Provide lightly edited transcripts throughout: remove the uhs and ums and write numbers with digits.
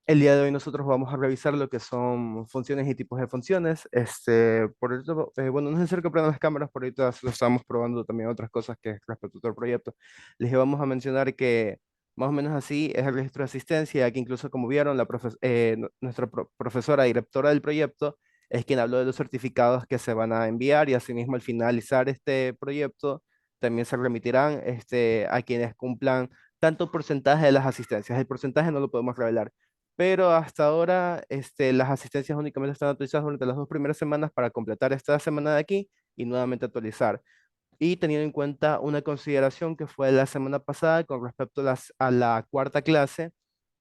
El día de hoy nosotros vamos a revisar lo que son funciones y tipos de funciones. Por ahorita, bueno, no es necesario que prendan las cámaras, por ahorita lo estamos probando también otras cosas que respecto a todo el proyecto. Les vamos a mencionar que más o menos así es el registro de asistencia, que incluso como vieron, nuestra profesora directora del proyecto es quien habló de los certificados que se van a enviar y asimismo al finalizar este proyecto también se remitirán a quienes cumplan tanto porcentaje de las asistencias. El porcentaje no lo podemos revelar, pero hasta ahora las asistencias únicamente están autorizadas durante las 2 primeras semanas para completar esta semana de aquí y nuevamente actualizar. Y teniendo en cuenta una consideración que fue la semana pasada con respecto a la cuarta clase,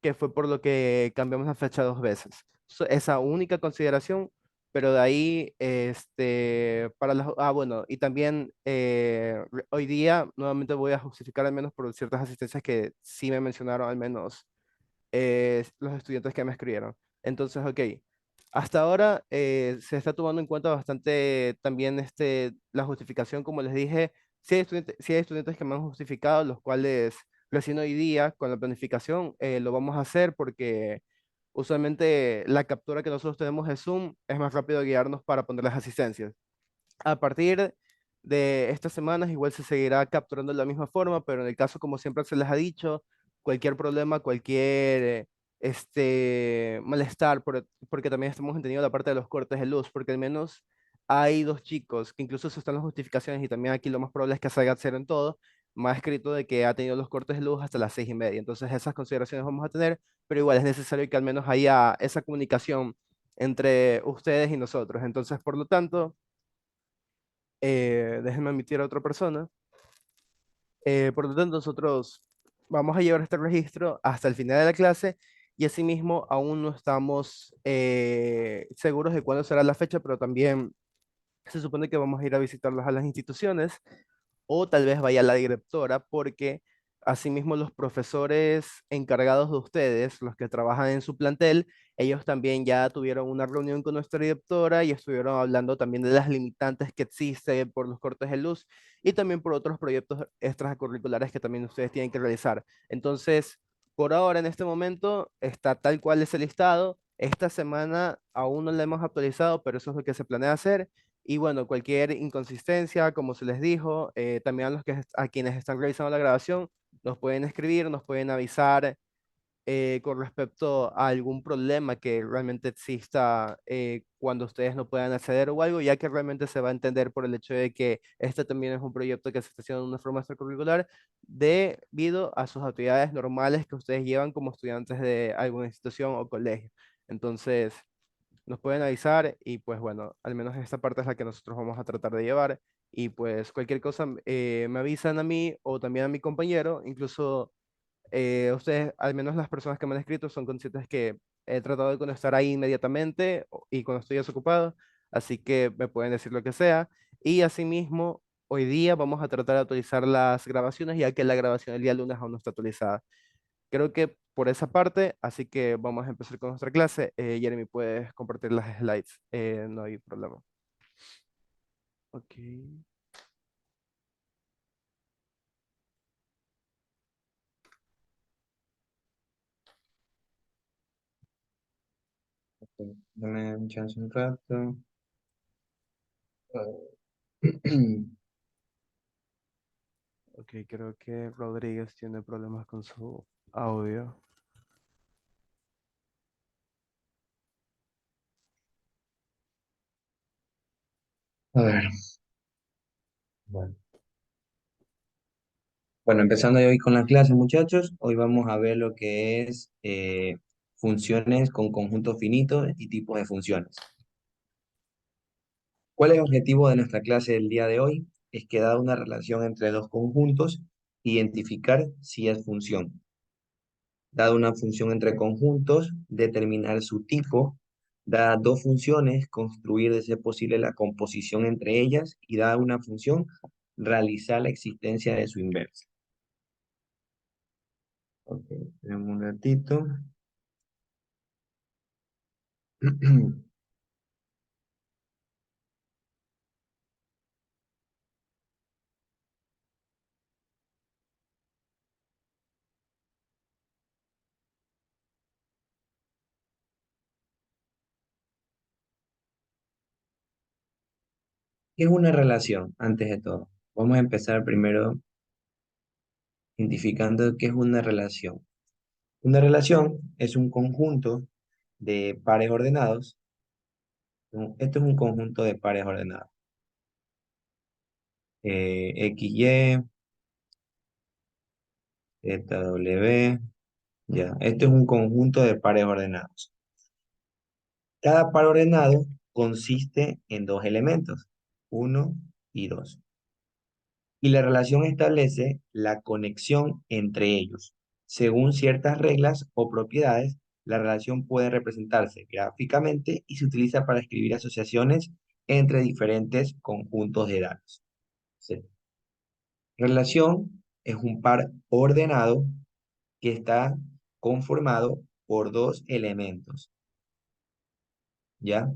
que fue por lo que cambiamos la fecha 2 veces. Esa única consideración, pero de ahí, bueno, y también hoy día nuevamente voy a justificar al menos por ciertas asistencias que sí me mencionaron al menos los estudiantes que me escribieron. Entonces, ok, hasta ahora se está tomando en cuenta bastante también la justificación, como les dije, sí hay estudiantes que me han justificado, los cuales recién hoy día con la planificación lo vamos a hacer porque usualmente la captura que nosotros tenemos de Zoom es más rápido guiarnos para poner las asistencias. A partir de estas semanas igual se seguirá capturando de la misma forma, pero en el caso, como siempre se les ha dicho, cualquier problema, cualquier malestar, porque también estamos entendiendo la parte de los cortes de luz, porque al menos hay 2 chicos que incluso eso están en las justificaciones y también aquí lo más probable es que salga cero en todo, me ha escrito de que ha tenido los cortes de luz hasta las 6:30. Entonces esas consideraciones vamos a tener, pero igual es necesario que al menos haya esa comunicación entre ustedes y nosotros. Entonces, por lo tanto déjenme admitir a otra persona. Por lo tanto, nosotros vamos a llevar este registro hasta el final de la clase y asimismo aún no estamos seguros de cuándo será la fecha, pero también se supone que vamos a ir a visitarlos a las instituciones o tal vez vaya la directora, porque asimismo los profesores encargados de ustedes, los que trabajan en su plantel, ellos también ya tuvieron una reunión con nuestra directora y estuvieron hablando también de las limitantes que existen por los cortes de luz y también por otros proyectos extracurriculares que también ustedes tienen que realizar. Entonces, por ahora, en este momento, está tal cual es el listado. Esta semana aún no la hemos actualizado, pero eso es lo que se planea hacer. Y bueno, cualquier inconsistencia, como se les dijo, también a quienes están realizando la grabación, nos pueden escribir, nos pueden avisar con respecto a algún problema que realmente exista cuando ustedes no puedan acceder o algo, ya que realmente se va a entender por el hecho de que este también es un proyecto que se está haciendo de una forma extracurricular debido a sus actividades normales que ustedes llevan como estudiantes de alguna institución o colegio. Entonces nos pueden avisar y pues bueno, al menos esta parte es la que nosotros vamos a tratar de llevar y pues cualquier cosa me avisan a mí o también a mi compañero, incluso ustedes, al menos las personas que me han escrito, son conscientes que he tratado de contestar ahí inmediatamente y cuando estoy desocupado, así que me pueden decir lo que sea y asimismo... Hoy día vamos a tratar de actualizar las grabaciones, ya que la grabación del día lunes aún no está actualizada. Creo que por esa parte, así que vamos a empezar con nuestra clase. Jeremy, puedes compartir las slides, no hay problema. Ok, Dame un chance un rato. ok, creo que Rodríguez tiene problemas con su audio. A ver, bueno. Bueno, empezando hoy con la clase, muchachos, hoy vamos a ver lo que es funciones con conjuntos finitos y tipos de funciones. ¿Cuál es el objetivo de nuestra clase del día de hoy? Es que dada una relación entre dos conjuntos, identificar si es función. Dada una función entre conjuntos, determinar su tipo. Dadas dos funciones, construir de ser posible la composición entre ellas y dada una función, realizar la existencia de su inversa. Ok, tenemos un ratito. ¿Qué es una relación? Antes de todo, vamos a empezar primero identificando qué es una relación. Una relación es un conjunto de pares ordenados. Esto es un conjunto de pares ordenados. X, Y, Z, W, ya. Esto es un conjunto de pares ordenados. Cada par ordenado consiste en dos elementos, uno y dos. Y la relación establece la conexión entre ellos. Según ciertas reglas o propiedades, la relación puede representarse gráficamente y se utiliza para escribir asociaciones entre diferentes conjuntos de datos. Sí. Relación es un par ordenado que está conformado por dos elementos, ¿ya?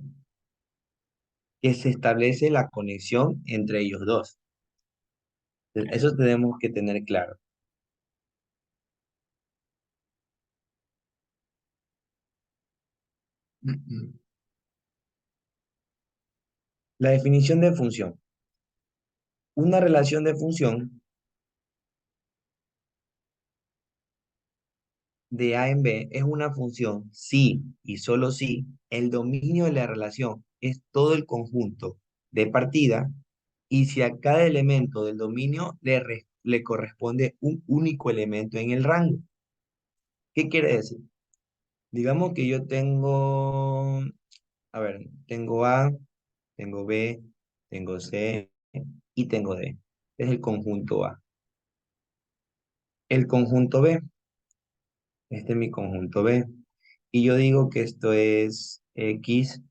Que se establece la conexión entre ellos dos. Eso tenemos que tener claro. La definición de función. Una relación de función de A en B es una función si y solo si el dominio de la relación es todo el conjunto de partida y si a cada elemento del dominio le corresponde un único elemento en el rango. ¿Qué quiere decir? Digamos que yo tengo, a ver, tengo A, tengo B, tengo C y tengo D. Es el conjunto A. El conjunto B, este es mi conjunto B. Y yo digo que esto es X,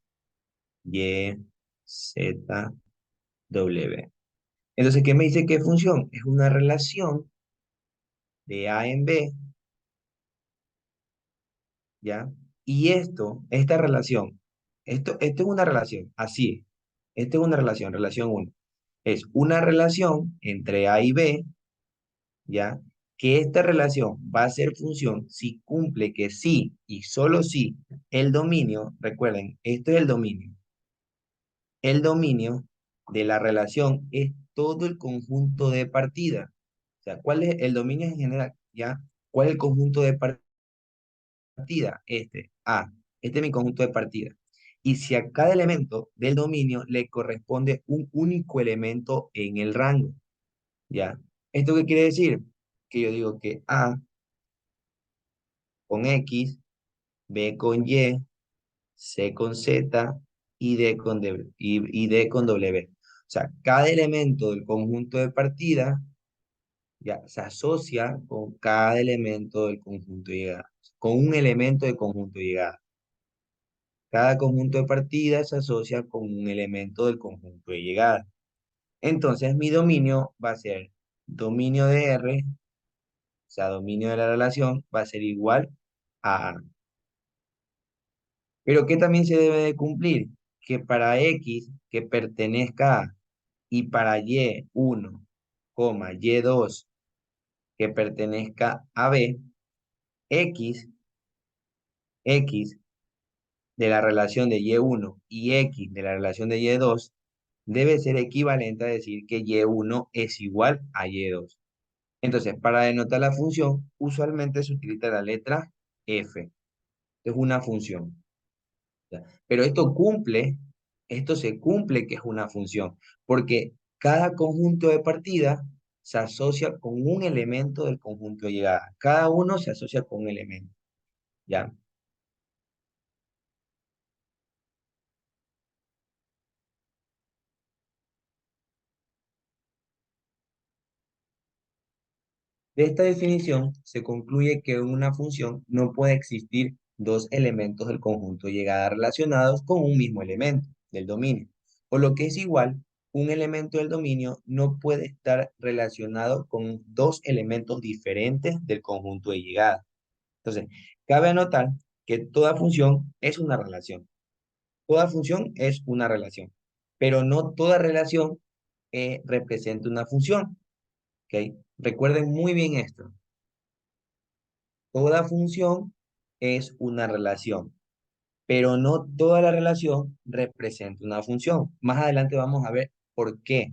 Y, Z, W. Entonces, ¿qué me dice qué función? Es una relación de A en B, ¿ya? Y esta relación, esto es una relación, así es. Esto es una relación, relación uno. Es una relación entre A y B, ¿ya? Que esta relación va a ser función si cumple que sí y solo sí el dominio, recuerden, esto es el dominio de la relación es todo el conjunto de partida. O sea, ¿cuál es el dominio en general? ¿Ya? ¿Cuál es el conjunto de partida? Este, A. Este es mi conjunto de partida. Y si a cada elemento del dominio le corresponde un único elemento en el rango, ¿ya? ¿Esto qué quiere decir? Que yo digo que A con X, B con Y, C con Z y D con W. O sea, cada elemento del conjunto de partida ya se asocia con cada elemento del conjunto de llegada, con un elemento del conjunto de llegada. Cada conjunto de partida se asocia con un elemento del conjunto de llegada. Entonces mi dominio va a ser dominio de R, o sea, dominio de la relación, va a ser igual a A. Pero ¿qué también se debe de cumplir? Que para X que pertenezca a y para Y1, Y2 que pertenezca a B, X de la relación de Y1 y X de la relación de Y2 debe ser equivalente a decir que Y1 es igual a Y2. Entonces, para denotar la función, usualmente se utiliza la letra F. Es una función. ¿Ya? Pero esto se cumple que es una función, porque cada conjunto de partida se asocia con un elemento del conjunto de llegada. Cada uno se asocia con un elemento, ¿ya? De esta definición se concluye que en una función no puede existir dos elementos del conjunto de llegada relacionados con un mismo elemento del dominio. O lo que es igual, un elemento del dominio no puede estar relacionado con dos elementos diferentes del conjunto de llegada. Entonces, cabe anotar que toda función es una relación. Toda función es una relación, pero no toda relación representa una función. ¿Ok? Recuerden muy bien esto. Toda función es una relación, pero no toda la relación representa una función. Más adelante vamos a ver por qué.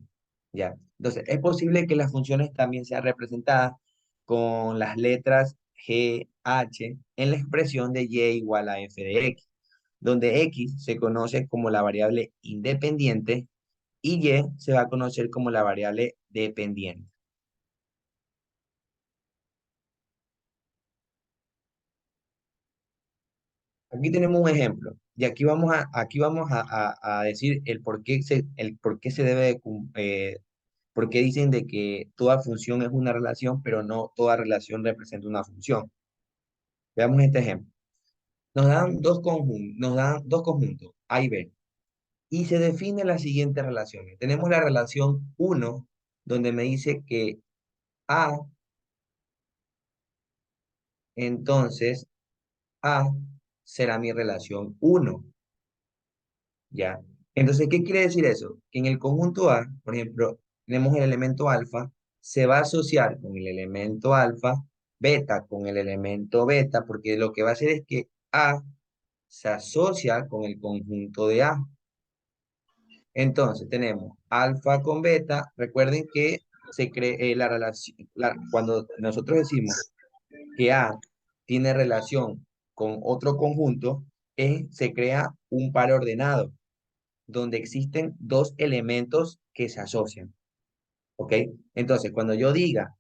¿Ya? Entonces, es posible que las funciones también sean representadas con las letras G, H en la expresión de Y igual a f de X, donde X se conoce como la variable independiente y Y se va a conocer como la variable dependiente. Aquí tenemos un ejemplo y aquí vamos a decir el por qué se debe por qué dicen de que toda función es una relación, pero no toda relación representa una función. Veamos este ejemplo. Nos dan dos conjuntos, A y B, y se define las siguientes relaciones. Tenemos la relación uno donde me dice que A, entonces A será mi relación uno. ¿Ya? Entonces, ¿qué quiere decir eso? Que en el conjunto A, por ejemplo, tenemos el elemento alfa, se va a asociar con el elemento alfa, beta con el elemento beta, porque lo que va a hacer es que A se asocia con el conjunto de A. Entonces, tenemos alfa con beta. Recuerden que se cree la relación, cuando nosotros decimos que A tiene relación con otro conjunto, se crea un par ordenado donde existen dos elementos que se asocian, ¿ok? Entonces, cuando yo diga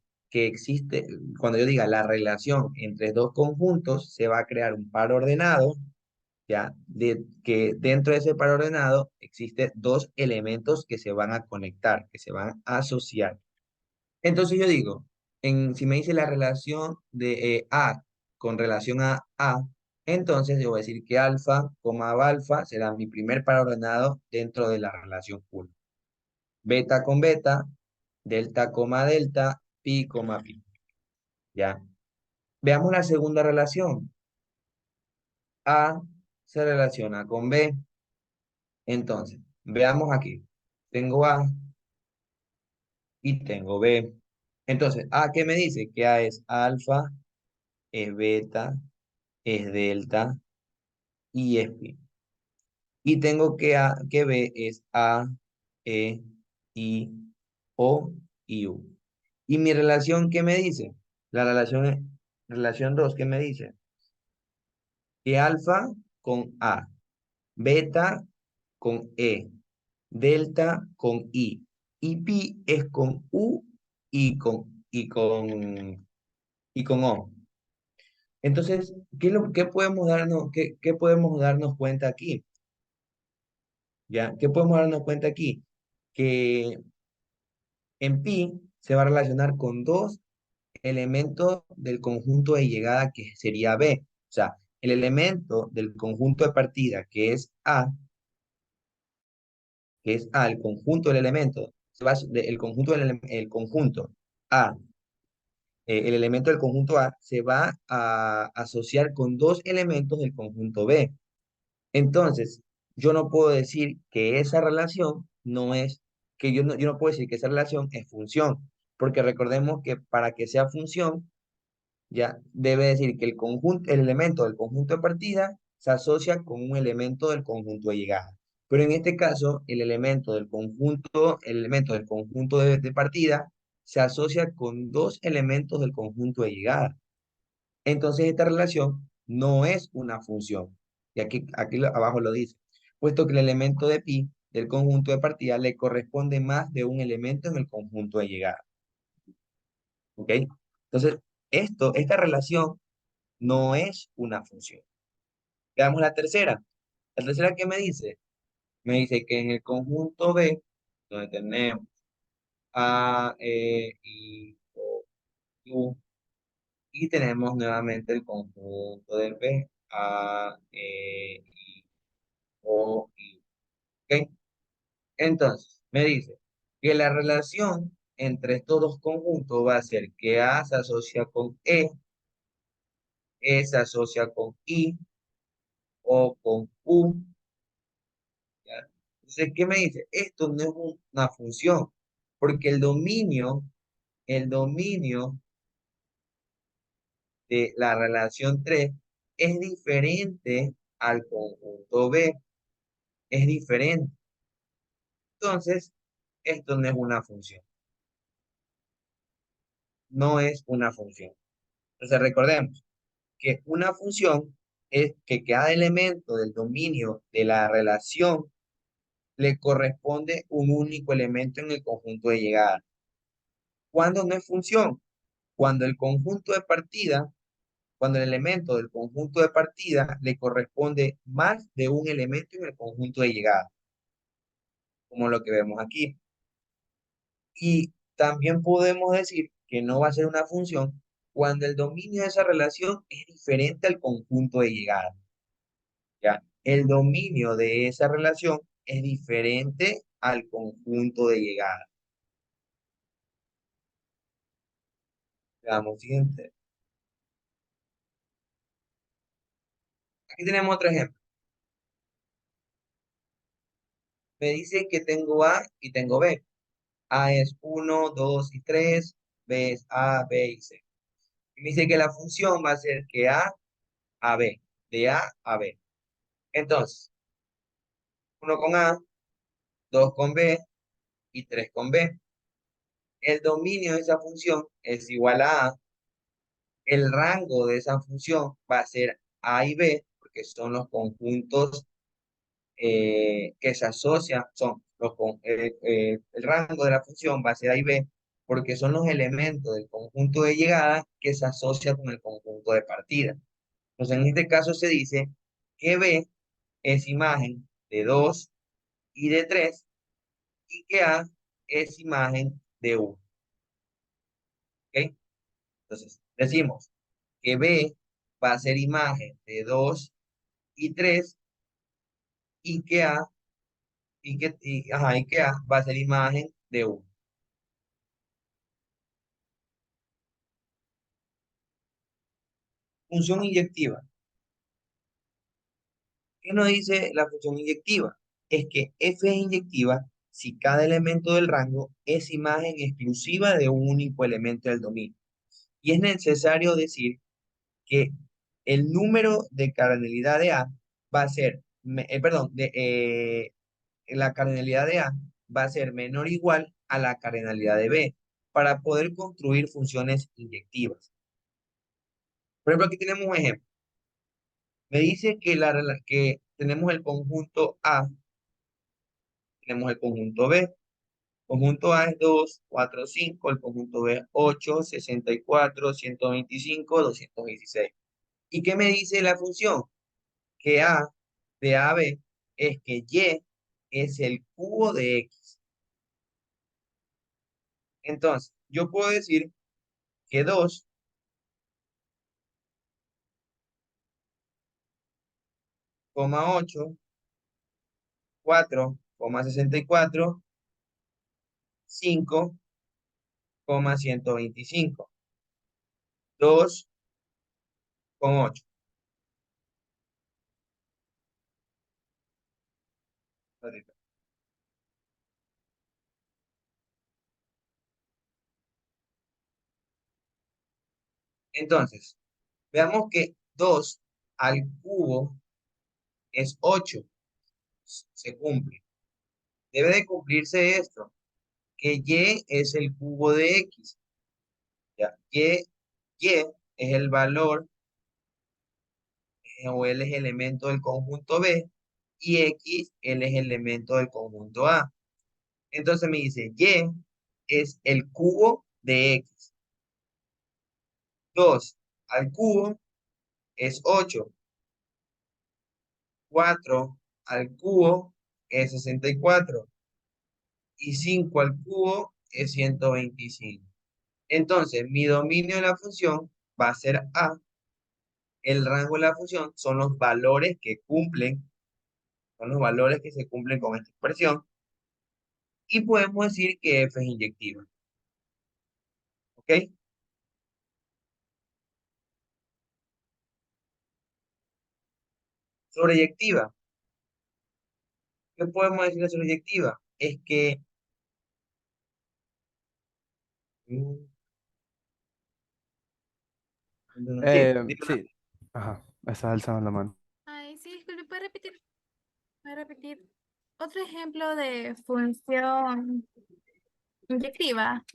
la relación entre dos conjuntos, se va a crear un par ordenado, ¿ya? Que dentro de ese par ordenado existen dos elementos que se van a conectar, que se van a asociar. Entonces yo digo, si me dice la relación de A con relación a A, entonces yo voy a decir que alfa, alfa será mi primer par ordenado dentro de la relación uno. Beta con beta, delta, delta, pi, pi. ¿Ya? Veamos la segunda relación. A se relaciona con B. Entonces, veamos aquí. Tengo A y tengo B. Entonces, A, ¿qué me dice? Que A es alfa, es beta, es delta y es pi. Y tengo que B es A, E, I, O y U. ¿Y mi relación qué me dice? La relación 2, ¿qué me dice? Que alfa con A, beta con E, delta con I, y pi es con U y con O. Entonces, ¿qué podemos qué podemos darnos cuenta aquí? ¿Ya? ¿Qué podemos darnos cuenta aquí? Que en pi se va a relacionar con dos elementos del conjunto de llegada que sería B. O sea, el elemento del conjunto de partida que es A, el conjunto del elemento, el conjunto A, el elemento del conjunto A se va a asociar con dos elementos del conjunto B. Entonces, yo no puedo decir que esa relación no es, que yo no puedo decir que esa relación es función, porque recordemos que para que sea función, ya debe decir que el elemento del conjunto de partida se asocia con un elemento del conjunto de llegada. Pero en este caso, el elemento del conjunto de partida se asocia con dos elementos del conjunto de llegada. Entonces, esta relación no es una función. Y aquí abajo lo dice. Puesto que el elemento de pi del conjunto de partida le corresponde más de un elemento en el conjunto de llegada. ¿Ok? Entonces, esta relación no es una función. Veamos la tercera. La tercera, ¿qué me dice? Me dice que en el conjunto B, donde tenemos A, E, I, O, U, y tenemos nuevamente el conjunto del B, A, E, I, O, I, U. ¿Ok? Entonces, me dice que la relación entre estos dos conjuntos va a ser que A se asocia con E se asocia con I, O con U. ¿Ya? Entonces, ¿qué me dice? Esto no es una función, porque el dominio de la relación 3 es diferente al conjunto B, es diferente. Entonces, Esto no es una función, no es una función. Entonces recordemos que una función es que cada elemento del dominio de la relación le corresponde un único elemento en el conjunto de llegada. ¿Cuándo no es función? Cuando el conjunto de partida, cuando el elemento del conjunto de partida le corresponde más de un elemento en el conjunto de llegada, como lo que vemos aquí. Y también podemos decir que no va a ser una función cuando el dominio de esa relación es diferente al conjunto de llegada. ¿Ya? El dominio de esa relación es diferente al conjunto de llegada. Veamos siguiente. Aquí tenemos otro ejemplo. Me dice que tengo A y tengo B. A es 1, 2 y 3. B es A, B y C. Y me dice que la función va a ser que A B, de A a B. Entonces, 1 con A, 2 con B y 3 con B. El dominio de esa función es igual a A. El rango de esa función va a ser A y B, porque son los conjuntos que se asocian, el rango de la función va a ser A y B, porque son los elementos del conjunto de llegada que se asocia con el conjunto de partida. Entonces, en este caso se dice que B es imagen de 2 y de 3 y que A es imagen de 1. ¿Ok? Entonces, decimos que B va a ser imagen de 2 y 3 y que A, y que A va a ser imagen de 1. Función inyectiva. ¿Qué nos dice la función inyectiva? Es que F es inyectiva si cada elemento del rango es imagen exclusiva de un único elemento del dominio. Y es necesario decir que el número de cardinalidad de A va a ser, la cardinalidad de A va a ser menor o igual a la cardinalidad de B para poder construir funciones inyectivas. Por ejemplo, aquí tenemos un ejemplo. Me dice que tenemos el conjunto A, tenemos el conjunto B. Conjunto A es 2, 4, 5. El conjunto B es 8, 64, 125, 216. ¿Y qué me dice la función? Que A de A a B es que Y es el cubo de X. Entonces, yo puedo decir que 2, 8, 4, 64, 5, 125. 2 con 8. Entonces, veamos que 2 al cubo es 8. Se cumple. Debe de cumplirse esto, que Y es el cubo de X. ¿Ya? Y es el valor o él es elemento del conjunto B y X, él es elemento del conjunto A. Entonces me dice, Y es el cubo de X. 2 al cubo es 8. 4 al cubo es 64. Y 5 al cubo es 125. Entonces, mi dominio de la función va a ser A. El rango de la función son los valores que cumplen, son los valores que se cumplen con esta expresión. Y podemos decir que F es inyectiva. ¿Ok? Sobreyectiva. ¿Qué podemos decir de sobreyectiva? Es que... mm, sí, dímelo. Sí, ajá, estás alzando la mano. Ay, sí, disculpe, ¿puede repetir? ¿Puede repetir? Otro ejemplo de función inyectiva.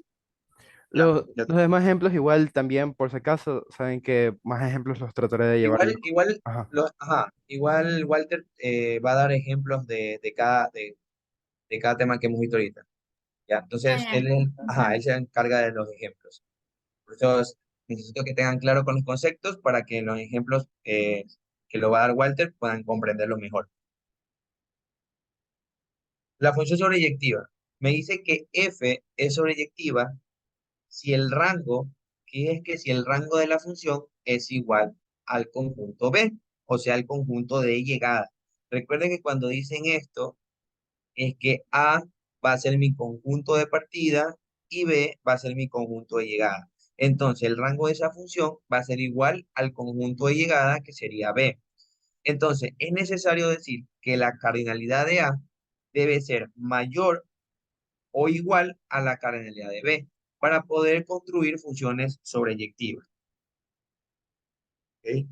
Ya, Los demás ejemplos igual también, por si acaso, saben que más ejemplos los trataré de llevar igual, yo. igual, Ajá. igual Walter va a dar ejemplos de cada tema que hemos visto ahorita. ¿Ya? Entonces, Ya. él se encarga de los ejemplos. Por eso necesito que tengan claro con los conceptos para que los ejemplos que lo va a dar Walter puedan comprenderlo mejor. La función sobreyectiva. Me dice que f es sobreyectiva si el rango, que es que si el rango de la función es igual al conjunto B, o sea, al conjunto de llegada. Recuerden que cuando dicen esto, es que A va a ser mi conjunto de partida y B va a ser mi conjunto de llegada. Entonces, el rango de esa función va a ser igual al conjunto de llegada, que sería B. Entonces, es necesario decir que la cardinalidad de A debe ser mayor o igual a la cardinalidad de B para poder construir funciones sobreyectivas. ¿Ok?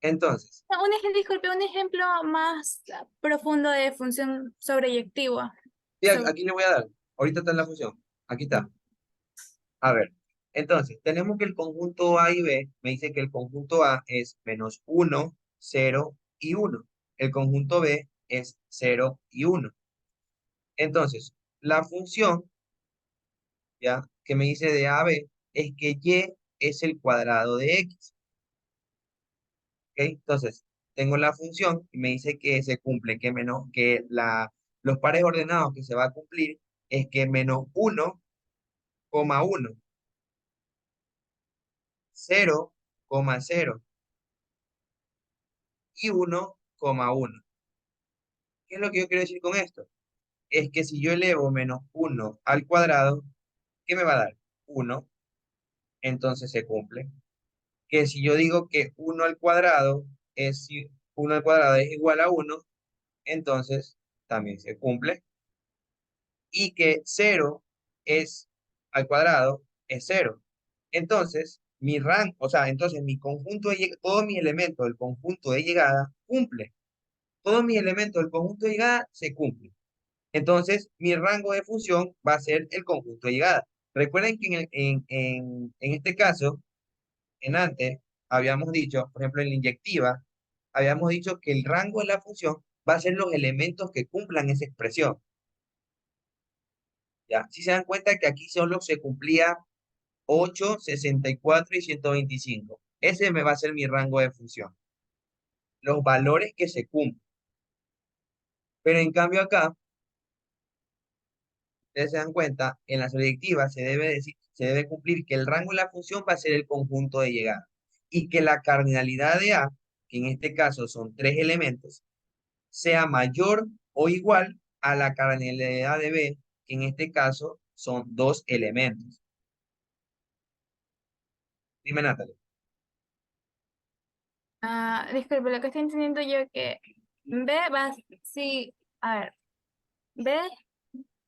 Entonces, Disculpe, un ejemplo más profundo de función sobreyectiva. sí, aquí le voy a dar. Ahorita está en la función. Aquí está. A ver. Entonces, tenemos que el conjunto A y B me dice que el conjunto A es menos 1, 0 y 1. El conjunto B es 0 y 1. Entonces, la función, ya, que me dice de A a B es que Y es el cuadrado de X. ¿Ok? Entonces, tengo la función y me dice que se cumple, los pares ordenados que se va a cumplir es que menos 1, 1, 0, 0 y 1, 1. ¿Qué es lo que yo quiero decir con esto? Es que si yo elevo menos 1 al cuadrado, ¿qué me va a dar? 1, entonces se cumple. Que si yo digo que 1 al cuadrado 1 al cuadrado es igual a 1, entonces también se cumple. Y que 0 es al cuadrado es 0. Entonces, entonces mi conjunto todos mis elementos del conjunto de llegada cumple. Todos mis elementos del conjunto de llegada se cumplen. Entonces, mi rango de función va a ser el conjunto de llegada. Recuerden que en este caso, en antes, habíamos dicho, por ejemplo, en la inyectiva, habíamos dicho que el rango de la función va a ser los elementos que cumplan esa expresión. ¿Ya? Si se dan cuenta que aquí solo se cumplía 8, 64 y 125. Ese me va a ser mi rango de función. Los valores que se cumplen. Pero en cambio acá, ustedes se dan cuenta, en la selectiva se debe cumplir que el rango de la función va a ser el conjunto de llegada y que la cardinalidad de A, que en este caso son 3 elementos, sea mayor o igual a la cardinalidad de B, que en este caso son 2 elementos. Dime, Natalie. Disculpe, lo que estoy entendiendo yo que B va, si, a ver, B,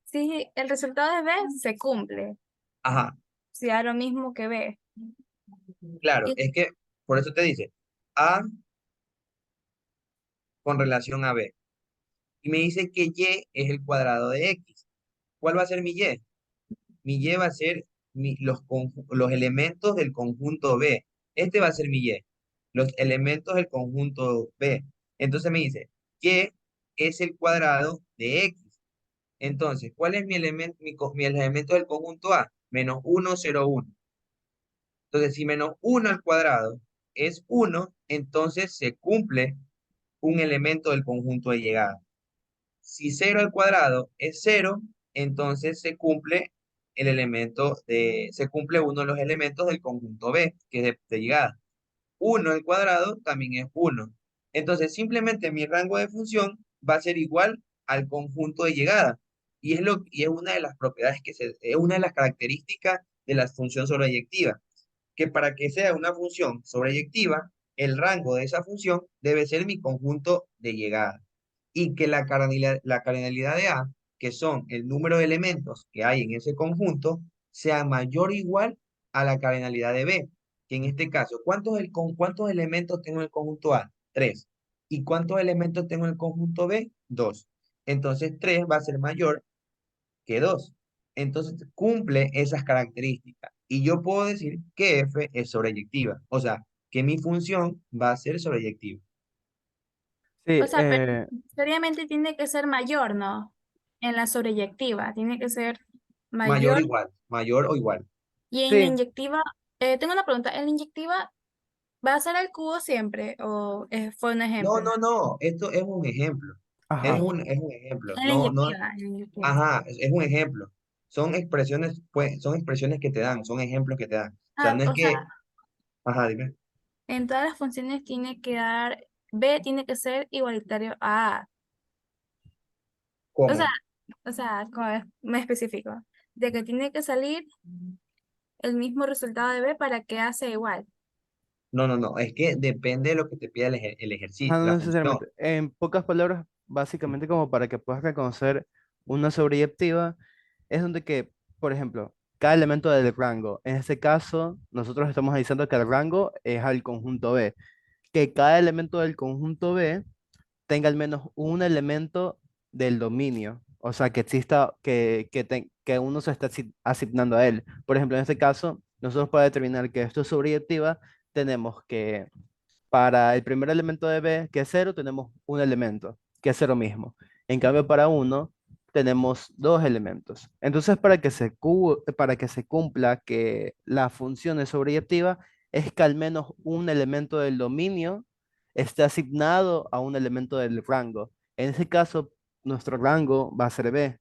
si el resultado de B se cumple, Ajá, si da lo mismo que B. claro, Y, es que por eso te dice A con relación a B. Y me dice que Y es el cuadrado de X. ¿Cuál va a ser mi Y? Mi Y va a ser los elementos del conjunto B. Este va a ser mi Y. Los elementos del conjunto B. Entonces me dice, Y es el cuadrado de X. Entonces, ¿cuál es mi elemento del conjunto A? Menos 1, 0, 1. Entonces, si menos 1 al cuadrado es 1, entonces se cumple un elemento del conjunto de llegada. Si 0 al cuadrado es 0, entonces se cumple uno de los elementos del conjunto B, que es de llegada. 1 al cuadrado también es 1. Entonces, simplemente mi rango de función va a ser igual al conjunto de llegada. Y es una de las propiedades es una de las características de la función sobreyectiva, que para que sea una función sobreyectiva, el rango de esa función debe ser mi conjunto de llegada y que la cardinalidad de A que son el número de elementos que hay en ese conjunto, sea mayor o igual a la cardinalidad de B, que en este caso, ¿cuántos elementos tengo en el conjunto A? 3. ¿Y cuántos elementos tengo en el conjunto B? 2. Entonces 3 va a ser mayor que 2. Entonces cumple esas características. Y yo puedo decir que F es sobreyectiva. O sea, que mi función va a ser sobreyectiva. O Sí, sea, pero necesariamente tiene que ser mayor, ¿no? En la sobreyectiva, tiene que ser Mayor o mayor. igual, mayor o igual. Y en la sí, inyectiva, tengo una pregunta, ¿en la inyectiva va a ser el cubo siempre o fue un No, ejemplo? no, no, esto es un ejemplo. Es ajá. un, es un ejemplo. En la No, no, inyectiva, en la inyectiva. ajá, es un ejemplo. Son expresiones, pues, son expresiones que te dan, son ejemplos que te dan. O sea, Ah, no es o sea, que, ajá, dime, en todas las funciones tiene que dar, B tiene que ser igualitario a A. O sea, ¿cómo? como es más específico, de que tiene que salir el mismo resultado de B para que A sea igual. No, no, no, es que depende de lo que te pida el Ajá, ejercicio, no la función. necesariamente. En pocas palabras, básicamente como para que puedas reconocer una sobreyectiva, es donde que, por ejemplo, cada elemento del rango, en este caso, nosotros estamos diciendo que el rango es al conjunto B, que cada elemento del conjunto B tenga al menos un elemento del dominio, o sea, que exista, que uno se está asignando a él. Por ejemplo, en este caso, nosotros para determinar que esto es sobreyectiva, tenemos que para el primer elemento de B, que es cero, tenemos un elemento, que es cero mismo. En cambio, para uno, tenemos dos elementos. Entonces, para que se cumpla que la función es sobreyectiva, es que al menos un elemento del dominio esté asignado a un elemento del rango. En ese caso, nuestro rango va a ser B.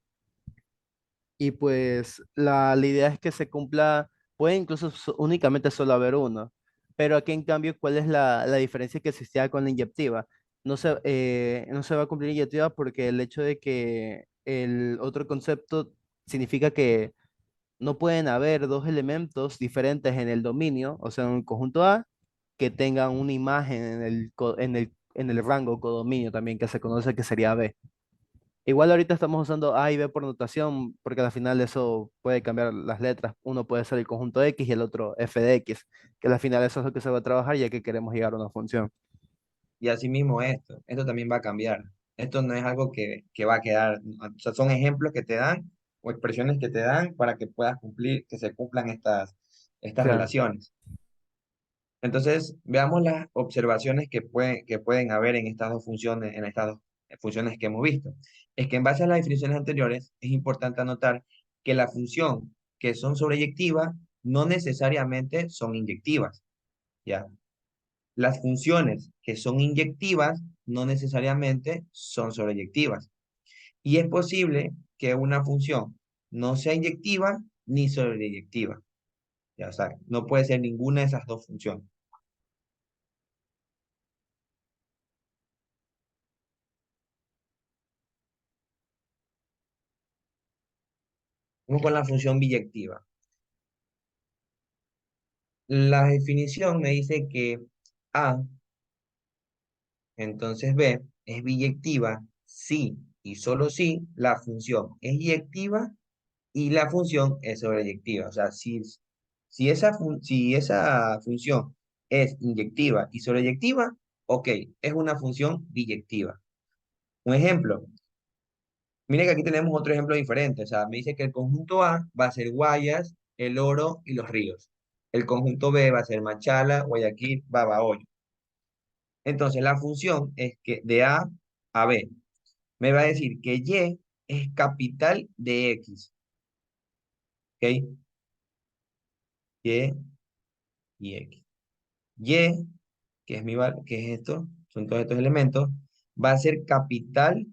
Y pues la idea es que se cumpla, puede incluso únicamente solo haber uno, pero aquí en cambio, ¿cuál es la diferencia que existía con la inyectiva? No se va a cumplir inyectiva porque el hecho de que el otro concepto significa que no pueden haber dos elementos diferentes en el dominio, o sea, en un conjunto A, que tengan una imagen en el rango codominio también, que se conoce que sería B. Igual ahorita estamos usando A y B por notación, porque al final eso puede cambiar las letras. Uno puede ser el conjunto X y el otro f de X, que al final eso es lo que se va a trabajar ya que queremos llegar a una función. Y asimismo esto también va a cambiar. Esto no es algo que va a quedar, o sea, son ejemplos que te dan o expresiones que te dan para que puedas cumplir, que se cumplan estas Claro, relaciones. Entonces, veamos las observaciones que pueden haber en estas dos funciones, en estas dos funciones que hemos visto. Es que en base a las definiciones anteriores, es importante anotar que la función que son sobreyectivas no necesariamente son inyectivas, ¿ya? Las funciones que son inyectivas no necesariamente son sobreyectivas. Y es posible que una función no sea inyectiva ni sobreyectiva. Ya, o sea, no puede ser ninguna de esas dos funciones. Vamos con la función biyectiva. La definición me dice que A, entonces B, es biyectiva si y solo si la función es yectiva y la función es sobreyectiva. O sea, si esa función es inyectiva y sobreyectiva, ok, es una función biyectiva. Un ejemplo, mire que aquí tenemos otro ejemplo diferente. O sea, me dice que el conjunto A va a ser Guayas, El Oro y Los Ríos. El conjunto B va a ser Machala, Guayaquil, Babahoyo. Entonces, la función es que de a B me va a decir que Y es capital de X. ¿Ok? Y y X. Y, que es esto, son todos estos elementos, va a ser capital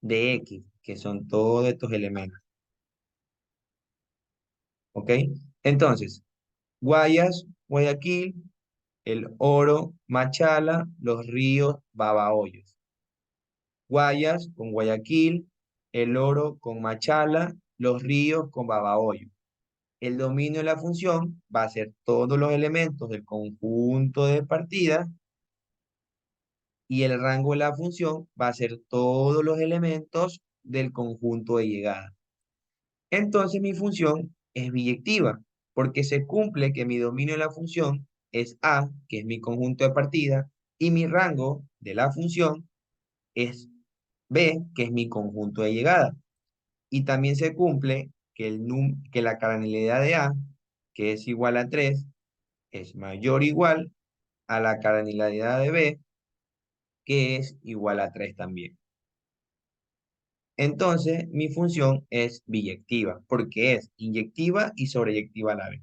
de X, que son todos estos elementos. ¿Ok? Entonces, Guayas, Guayaquil, El Oro, Machala, Los Ríos, Babahoyos. Guayas con Guayaquil, El Oro con Machala, Los Ríos con Babahoyo. El dominio de la función va a ser todos los elementos del conjunto de partida y el rango de la función va a ser todos los elementos del conjunto de llegada. Entonces mi función es biyectiva, porque se cumple que mi dominio de la función es A, que es mi conjunto de partida, y mi rango de la función es B, que es mi conjunto de llegada. Y también se cumple que, que la cardinalidad de A, que es igual a 3, es mayor o igual a la cardinalidad de B, que es igual a 3 también. Entonces, mi función es biyectiva, porque es inyectiva y sobreyectiva a la vez.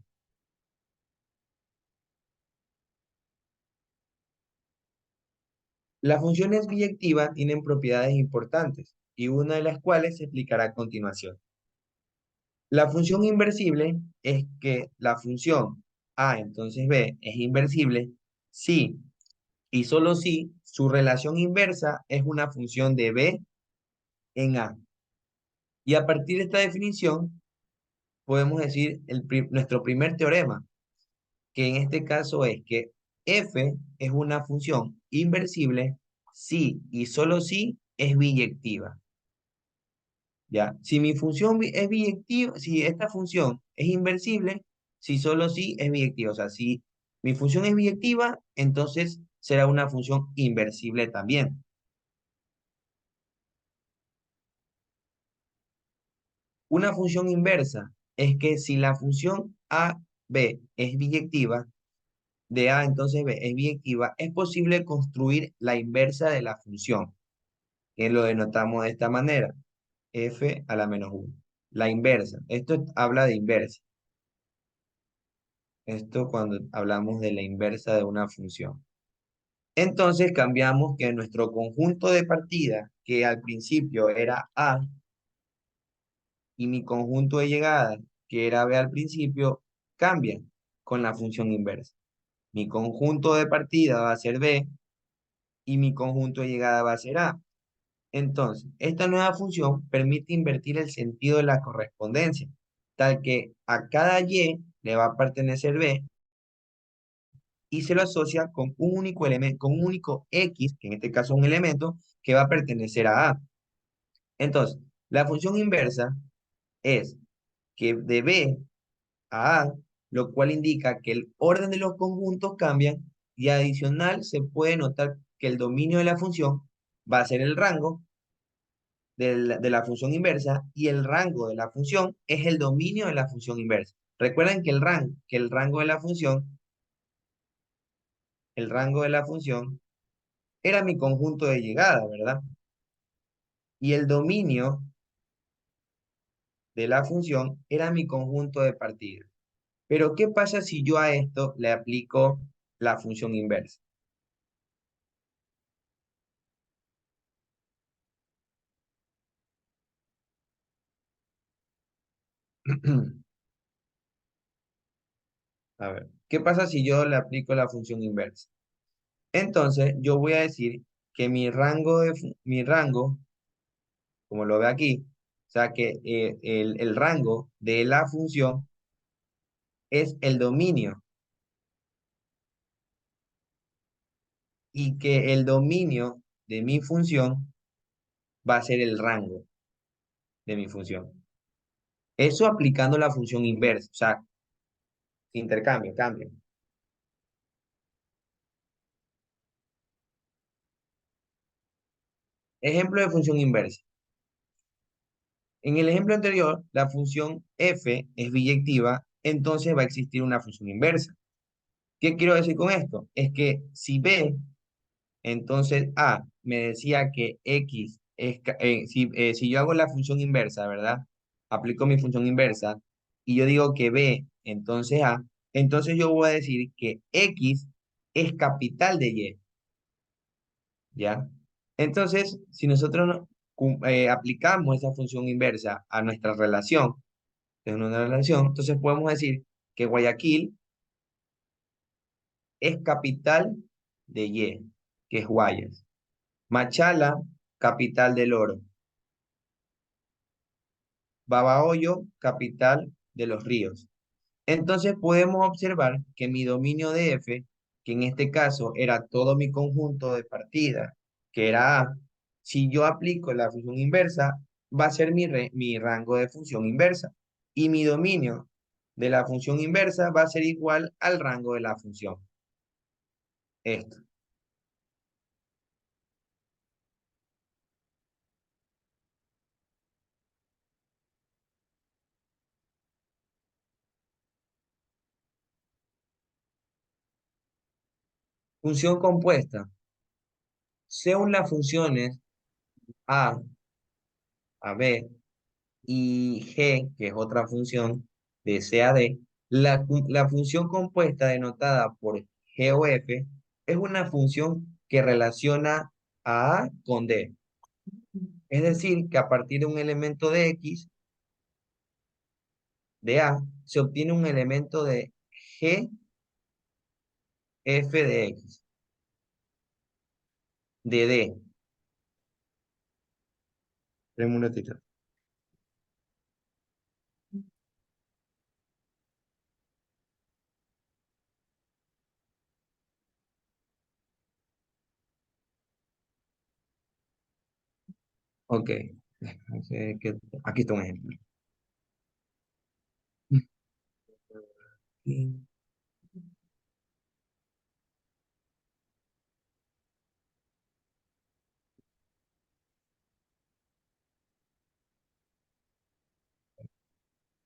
Las funciones biyectivas tienen propiedades importantes, y una de las cuales se explicará a continuación. La función inversible es que la función A, entonces B, es inversible si y solo si su relación inversa es una función de B en A. Y a partir de esta definición, podemos decir nuestro primer teorema, que en este caso es que f es una función inversible si y solo si es biyectiva. ¿Ya? Si mi función es biyectiva, si esta función es inversible, si solo si es biyectiva. O sea, si mi función es biyectiva, entonces será una función inversible también. Una función inversa es que si la función a, b es biyectiva, de A entonces B es biyectiva, es posible construir la inversa de la función, que lo denotamos de esta manera, f a la menos 1. La inversa, esto habla de inversa. Esto cuando hablamos de la inversa de una función. Entonces cambiamos que nuestro conjunto de partida, que al principio era A, y mi conjunto de llegada, que era B al principio, cambian con la función inversa. Mi conjunto de partida va a ser B y mi conjunto de llegada va a ser A. Entonces, esta nueva función permite invertir el sentido de la correspondencia, tal que a cada y le va a pertenecer b y se lo asocia con un único elemento, con un único x, que en este caso es un elemento, que va a pertenecer a a. Entonces, la función inversa es que de b a a, lo cual indica que el orden de los conjuntos cambian y adicional se puede notar que el dominio de la función va a ser el rango de la función inversa y el rango de la función es el dominio de la función inversa. Recuerden que el rango de la función, el rango de la función era mi conjunto de llegada, ¿verdad? Y el dominio de la función era mi conjunto de partida. Pero ¿qué pasa si yo a esto le aplico la función inversa? A ver, ¿qué pasa si yo le aplico la función inversa? Entonces, yo voy a decir que mi rango, como lo ve aquí, o sea que el rango de la función es el dominio y que el dominio de mi función va a ser el rango de mi función. Eso aplicando la función inversa, o sea, intercambio, cambio. Ejemplo de función inversa. En el ejemplo anterior, la función f es biyectiva, entonces va a existir una función inversa. ¿Qué quiero decir con esto? Es que si b, entonces a me decía que x es, si yo hago la función inversa, ¿verdad? Aplico mi función inversa y yo digo que b, entonces a, entonces yo voy a decir que x es capital de y, ¿ya? Entonces, si nosotros aplicamos esa función inversa a nuestra relación, que es una relación, entonces podemos decir que Guayaquil es capital de y, que es Guayas. Machala, capital del oro. Babahoyo, capital de los ríos. Entonces podemos observar que mi dominio de f, que en este caso era todo mi conjunto de partida, que era A, si yo aplico la función inversa, va a ser mi rango de función inversa. Y mi dominio de la función inversa va a ser igual al rango de la función. Esto. Función compuesta. Según las funciones a B y G, que es otra función de C a D, la función compuesta denotada por G o F es una función que relaciona a A con D. Es decir, que a partir de un elemento de X, de A, se obtiene un elemento de G, F de X, de D. Espérame un ratito. Ok. Aquí está un ejemplo.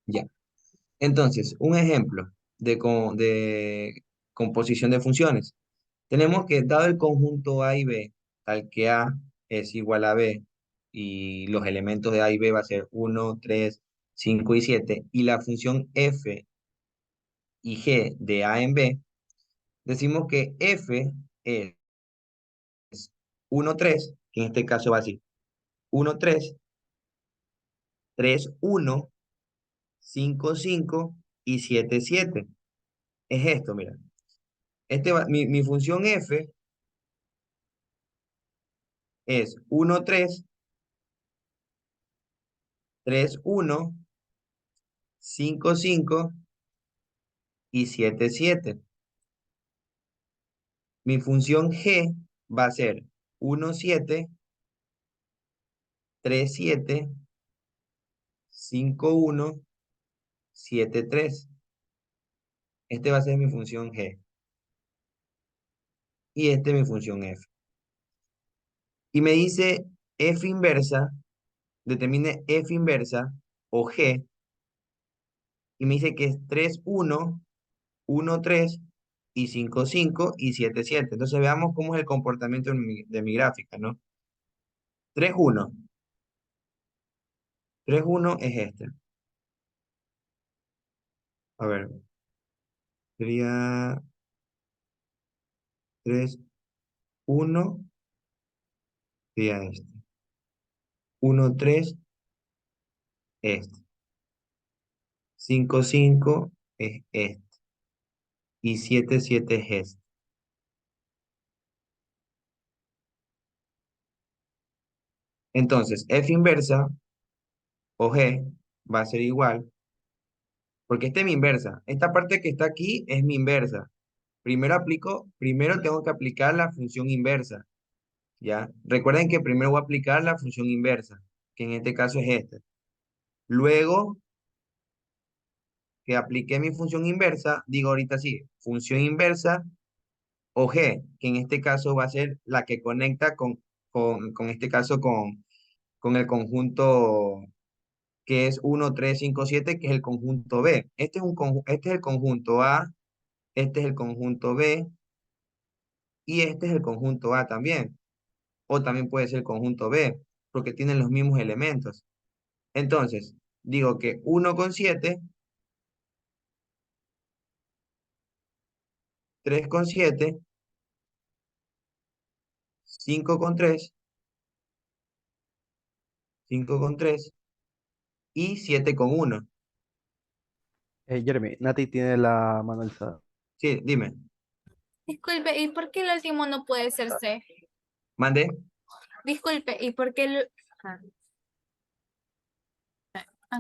Ya. Entonces, un ejemplo de composición de funciones. Tenemos que, dado el conjunto A y B, tal que A es igual a B, y los elementos de A y B va a ser 1, 3, 5 y 7, y la función F y G de A en B, decimos que F es 1, 3, que en este caso va así, 1, 3, 3, 1, 5, 5 y 7, 7. Es esto, mira. Mi función F es 1, 3, 3, 1, 5, 5 y 7, 7. Mi función G va a ser 1, 7, 3, 7, 5, 1, 7, 3. Este va a ser mi función G. Y este es mi función F. Y me dice F inversa, determine F inversa o G. Y me dice que es 3, 1, 1, 3 y 5, 5 y 7, 7. Entonces veamos cómo es el comportamiento de mi gráfica, ¿no? 3, 1. 3, 1 es este. A ver, sería 3, 1, sería este. 1, 3, este. 5, 5 es este. Y 7, 7 es este. Entonces, F inversa o G va a ser igual, porque esta es mi inversa. Esta parte que está aquí es mi inversa. Primero tengo que aplicar la función inversa, ¿ya? Recuerden que primero voy a aplicar la función inversa, que en este caso es esta. Luego que apliqué mi función inversa, digo ahorita sí, función inversa o G, que en este caso va a ser la que conecta con este caso con el conjunto que es 1, 3, 5, 7, que es el conjunto B. Este es el conjunto A, este es el conjunto B y este es el conjunto A también. O también puede ser el conjunto B, porque tienen los mismos elementos. Entonces, digo que 1 con 7, 3 con 7, 5 con 3, 5 con 3 y 7 con 1. Jeremy, Nati tiene la mano alzada. Sí, dime, Disculpe, ¿y por qué el último no puede ser C? mande. Disculpe, ¿y por qué el...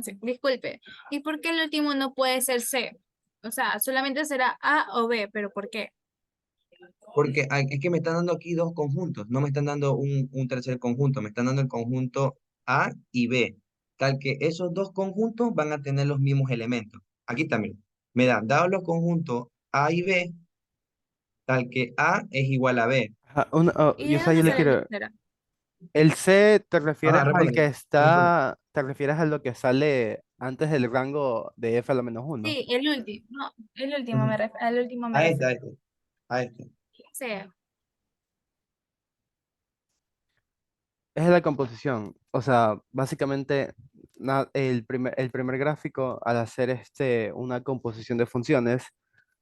sí, disculpe, ¿y por qué el último no puede ser C? O sea, solamente será A o B, pero ¿por qué? Porque es que me están dando aquí dos conjuntos, no me están dando un tercer conjunto, me están dando el conjunto A y B, tal que esos dos conjuntos van a tener los mismos elementos. Aquí también. Me dan, dados los conjuntos A y B, tal que A es igual a B. Ajá, ¿Y yo, o de sea, dónde yo le sale el quiero. tercero? El C te refieres Ajá, al que responde, responde. está, te refieres a lo que sale antes del rango de F a la menos uno. Sí, el último. No, el último Ujú. al último me A este, a refiero. este, a este. Sí. Es la composición. O sea, básicamente el primer gráfico al hacer una composición de funciones,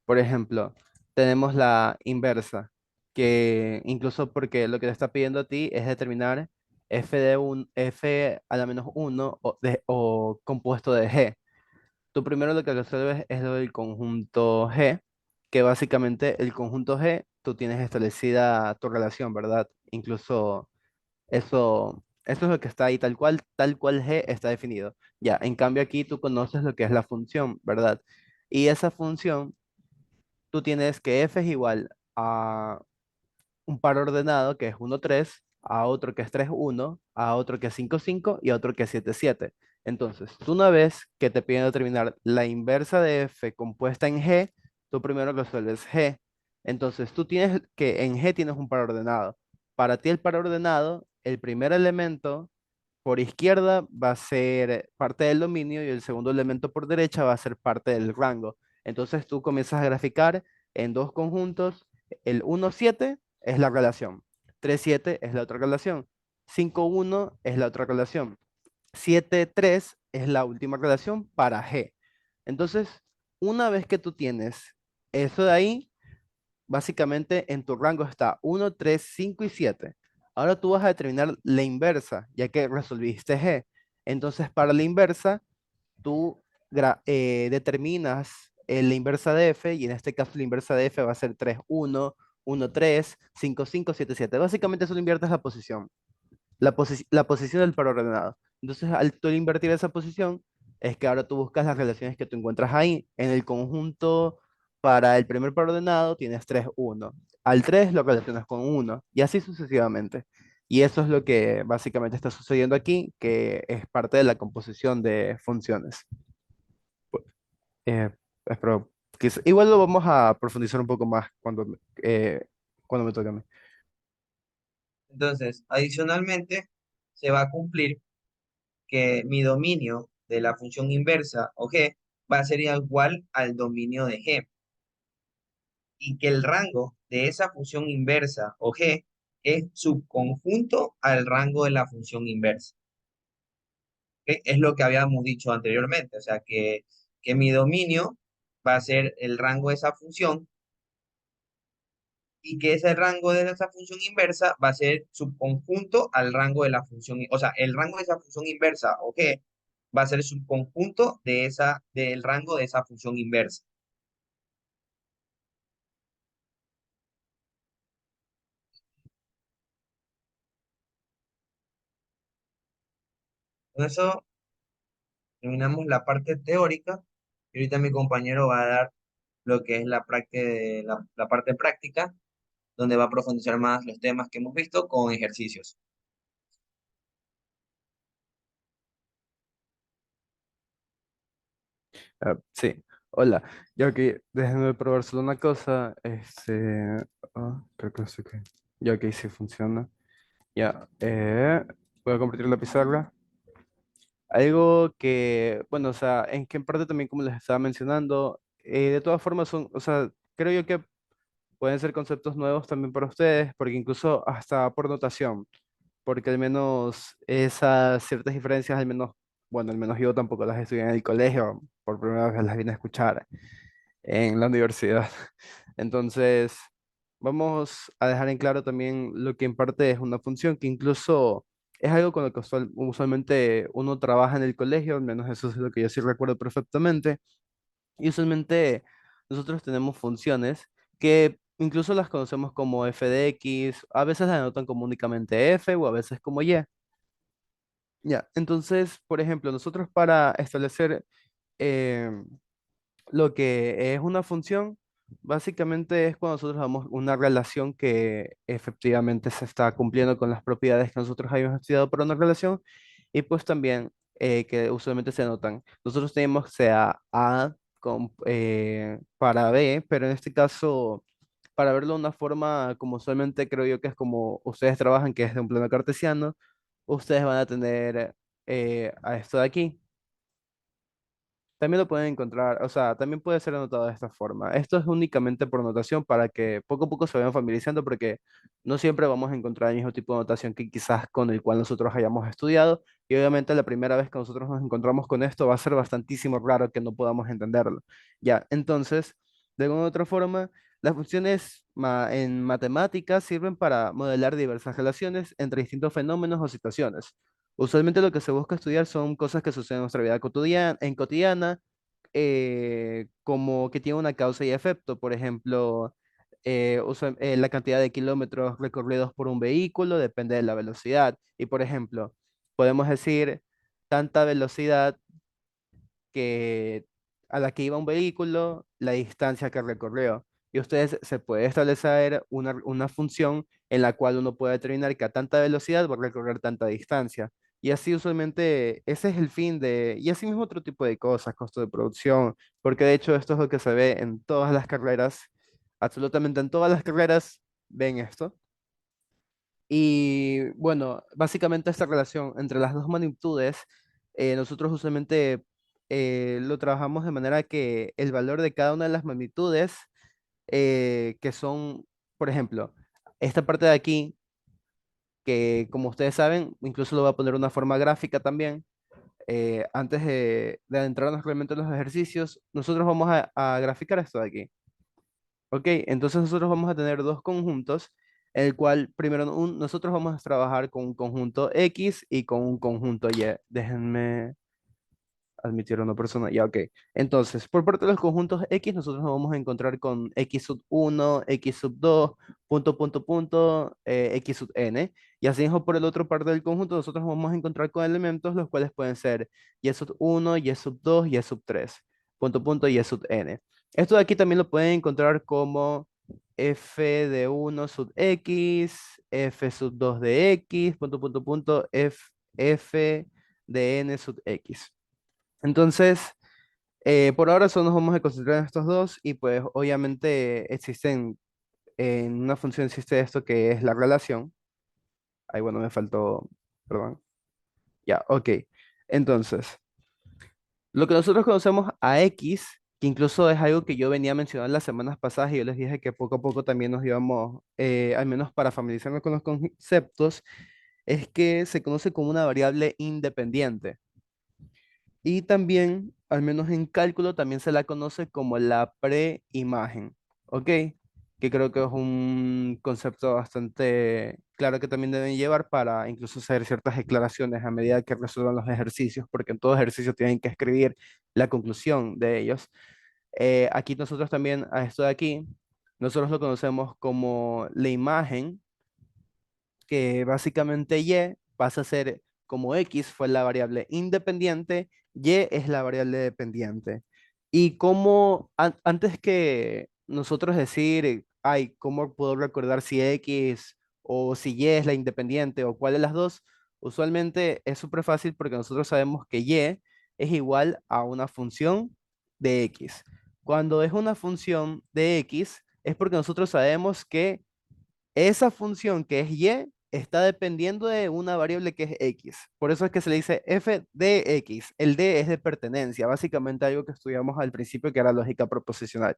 por ejemplo, tenemos la inversa, que incluso porque lo que te está pidiendo a ti es determinar f a la menos uno o compuesto de g. Tú primero lo que resuelves es lo del conjunto G, que básicamente el conjunto G, tú tienes establecida tu relación, ¿verdad? Incluso eso es lo que está ahí tal cual G está definido. Ya, en cambio aquí tú conoces lo que es la función, ¿verdad? Y esa función, tú tienes que f es igual a un par ordenado que es 1 3 a otro que es 3 1 a otro que es 5 5 y a otro que es 7 7. Entonces, tú una vez que te piden determinar la inversa de f compuesta en g, tú primero resuelves g. Entonces, tú tienes que en g tienes un par ordenado. Para ti el par ordenado, el primer elemento por izquierda va a ser parte del dominio y el segundo elemento por derecha va a ser parte del rango. Entonces tú comienzas a graficar en dos conjuntos. El 1 7 es la relación, 3 7 es la otra relación, 5 1 es la otra relación, 7 3 es la última relación para G. Entonces, una vez que tú tienes eso de ahí, básicamente en tu rango está 1 3 5 y 7. Ahora tú vas a determinar la inversa, ya que resolviste G. Entonces, para la inversa, tú determinas la inversa de f, y en este caso la inversa de f va a ser 3 1 1 3 5 5 7 7. Básicamente solo inviertes la posición, la posición del par ordenado. Entonces, al tú invertir esa posición, es que ahora tú buscas las relaciones que tú encuentras ahí. En el conjunto, para el primer par ordenado, tienes 3 1. Al 3 lo relacionas con uno y así sucesivamente. Y eso es lo que básicamente está sucediendo aquí, que es parte de la composición de funciones. Eh, Espero, igual lo vamos a profundizar un poco más eh, cuando me toque a mí. Entonces, adicionalmente, se va a cumplir que mi dominio de la función inversa o g va a ser igual al dominio de g y que el rango de esa función inversa o g es subconjunto al rango de la función inversa. ¿Ok? Es lo que habíamos dicho anteriormente, o sea que mi dominio va a ser el rango de esa función y que ese rango de esa función inversa va a ser subconjunto al rango de la función, o sea, el rango de esa función inversa o g va a ser subconjunto del rango de esa función inversa. Con eso terminamos la parte teórica y ahorita mi compañero va a dar lo que es la parte práctica, donde va a profundizar más los temas que hemos visto con ejercicios. Sí, hola. Yo aquí, déjenme probar solo una cosa. Creo que sí que. Ya aquí sí funciona. Ya, voy a compartir la pizarra. Algo que, bueno, o sea, en que en parte también como les estaba mencionando, de todas formas son, o sea, creo yo que pueden ser conceptos nuevos también para ustedes, porque incluso hasta por notación, porque al menos esas ciertas diferencias, al menos, bueno, al menos yo tampoco las estudié en el colegio, por primera vez las vine a escuchar en la universidad. Entonces, vamos a dejar en claro también lo que en parte es una función, que incluso es algo con lo que usualmente uno trabaja en el colegio, al menos eso es lo que yo sí recuerdo perfectamente. Y usualmente nosotros tenemos funciones que incluso las conocemos como f de x, a veces las anotan como únicamente f o a veces como y. Ya, entonces, por ejemplo, nosotros para establecer em, lo que es una función, básicamente es cuando nosotros damos una relación que efectivamente se está cumpliendo con las propiedades que nosotros habíamos estudiado para una relación. y pues también que usualmente se notan. Nosotros tenemos sea A para B, pero en este caso, para verlo de una forma como usualmente creo yo que es como ustedes trabajan, que es de un plano cartesiano, ustedes van a tener a esto de aquí. También lo pueden encontrar, o sea, también puede ser anotado de esta forma. Esto es únicamente por notación para que poco a poco se vayan familiarizando porque no siempre vamos a encontrar el mismo tipo de notación que quizás con el cual nosotros hayamos estudiado y obviamente la primera vez que nosotros nos encontramos con esto va a ser bastantísimo raro que no podamos entenderlo. Ya, entonces, de alguna u otra forma, las funciones en matemáticas sirven para modelar diversas relaciones entre distintos fenómenos o situaciones. Usualmente lo que se busca estudiar son cosas que suceden en nuestra vida cotidiana, como que tiene una causa y efecto. Por ejemplo, la cantidad de kilómetros recorridos por un vehículo depende de la velocidad. Y por ejemplo, podemos decir tanta velocidad que a la que iba un vehículo, la distancia que recorrió. Y ustedes se puede establecer una función en la cual uno puede determinar que a tanta velocidad va a recorrer tanta distancia. Y así usualmente ese es el fin y así mismo otro tipo de cosas, costo de producción, porque de hecho esto es lo que se ve en todas las carreras, absolutamente en todas las carreras ven esto. Y bueno, básicamente esta relación entre las dos magnitudes, nosotros usualmente lo trabajamos de manera que el valor de cada una de las magnitudes, que son, por ejemplo, esta parte de aquí, que como ustedes saben, incluso lo voy a poner de una forma gráfica también, antes de adentrarnos realmente en los ejercicios, nosotros vamos a graficar esto de aquí. Ok, entonces nosotros vamos a tener dos conjuntos, el cual primero nosotros vamos a trabajar con un conjunto X y con un conjunto Y. Déjenme admitir a una persona, ya, ok. Entonces, por parte de los conjuntos X, nosotros nos vamos a encontrar con X sub 1, X sub 2, X sub n. Y así mismo por el otro parte del conjunto, nosotros nos vamos a encontrar con elementos los cuales pueden ser Y sub 1, Y sub 2, Y sub 3, Y sub n. Esto de aquí también lo pueden encontrar como f de 1 sub x, f sub 2 de x, f de n sub x. Entonces, por ahora solo nos vamos a concentrar en estos dos y pues obviamente en una función existe esto que es la relación. Ahí bueno, me faltó, perdón. Ya, ok. Entonces, lo que nosotros conocemos a X, que incluso es algo que yo venía a mencionar las semanas pasadas y yo les dije que poco a poco también nos íbamos, al menos para familiarizarnos con los conceptos, es que se conoce como una variable independiente. Y también, al menos en cálculo, también se la conoce como la preimagen, ¿ok? Que creo que es un concepto bastante claro que también deben llevar para incluso hacer ciertas declaraciones a medida que resuelvan los ejercicios, porque en todo ejercicio tienen que escribir la conclusión de ellos. Aquí nosotros también, a esto de aquí, nosotros lo conocemos como la imagen, que básicamente Y pasa a ser como X fue la variable independiente, Y es la variable dependiente. Y como antes que nosotros decir, ay, ¿cómo puedo recordar si X o si Y es la independiente o cuál de las dos? Usualmente es súper fácil porque nosotros sabemos que Y es igual a una función de X. Cuando es una función de X, es porque nosotros sabemos que esa función que es y está dependiendo de una variable que es x. Por eso es que se le dice f de x. El d es de pertenencia, básicamente algo que estudiamos al principio que era lógica proposicional.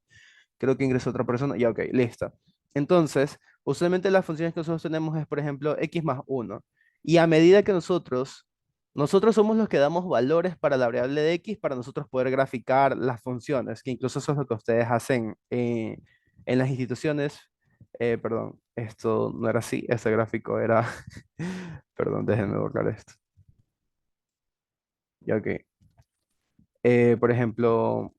Creo que ingresó otra persona. Ya, ok, listo. Entonces, usualmente las funciones que nosotros tenemos es, por ejemplo, x más 1. Y a medida que nosotros somos los que damos valores para la variable de x para nosotros poder graficar las funciones, que incluso eso es lo que ustedes hacen en las instituciones. Perdón, esto no era así, ese gráfico era, perdón, déjenme borrar esto. Ya, ok. Por ejemplo,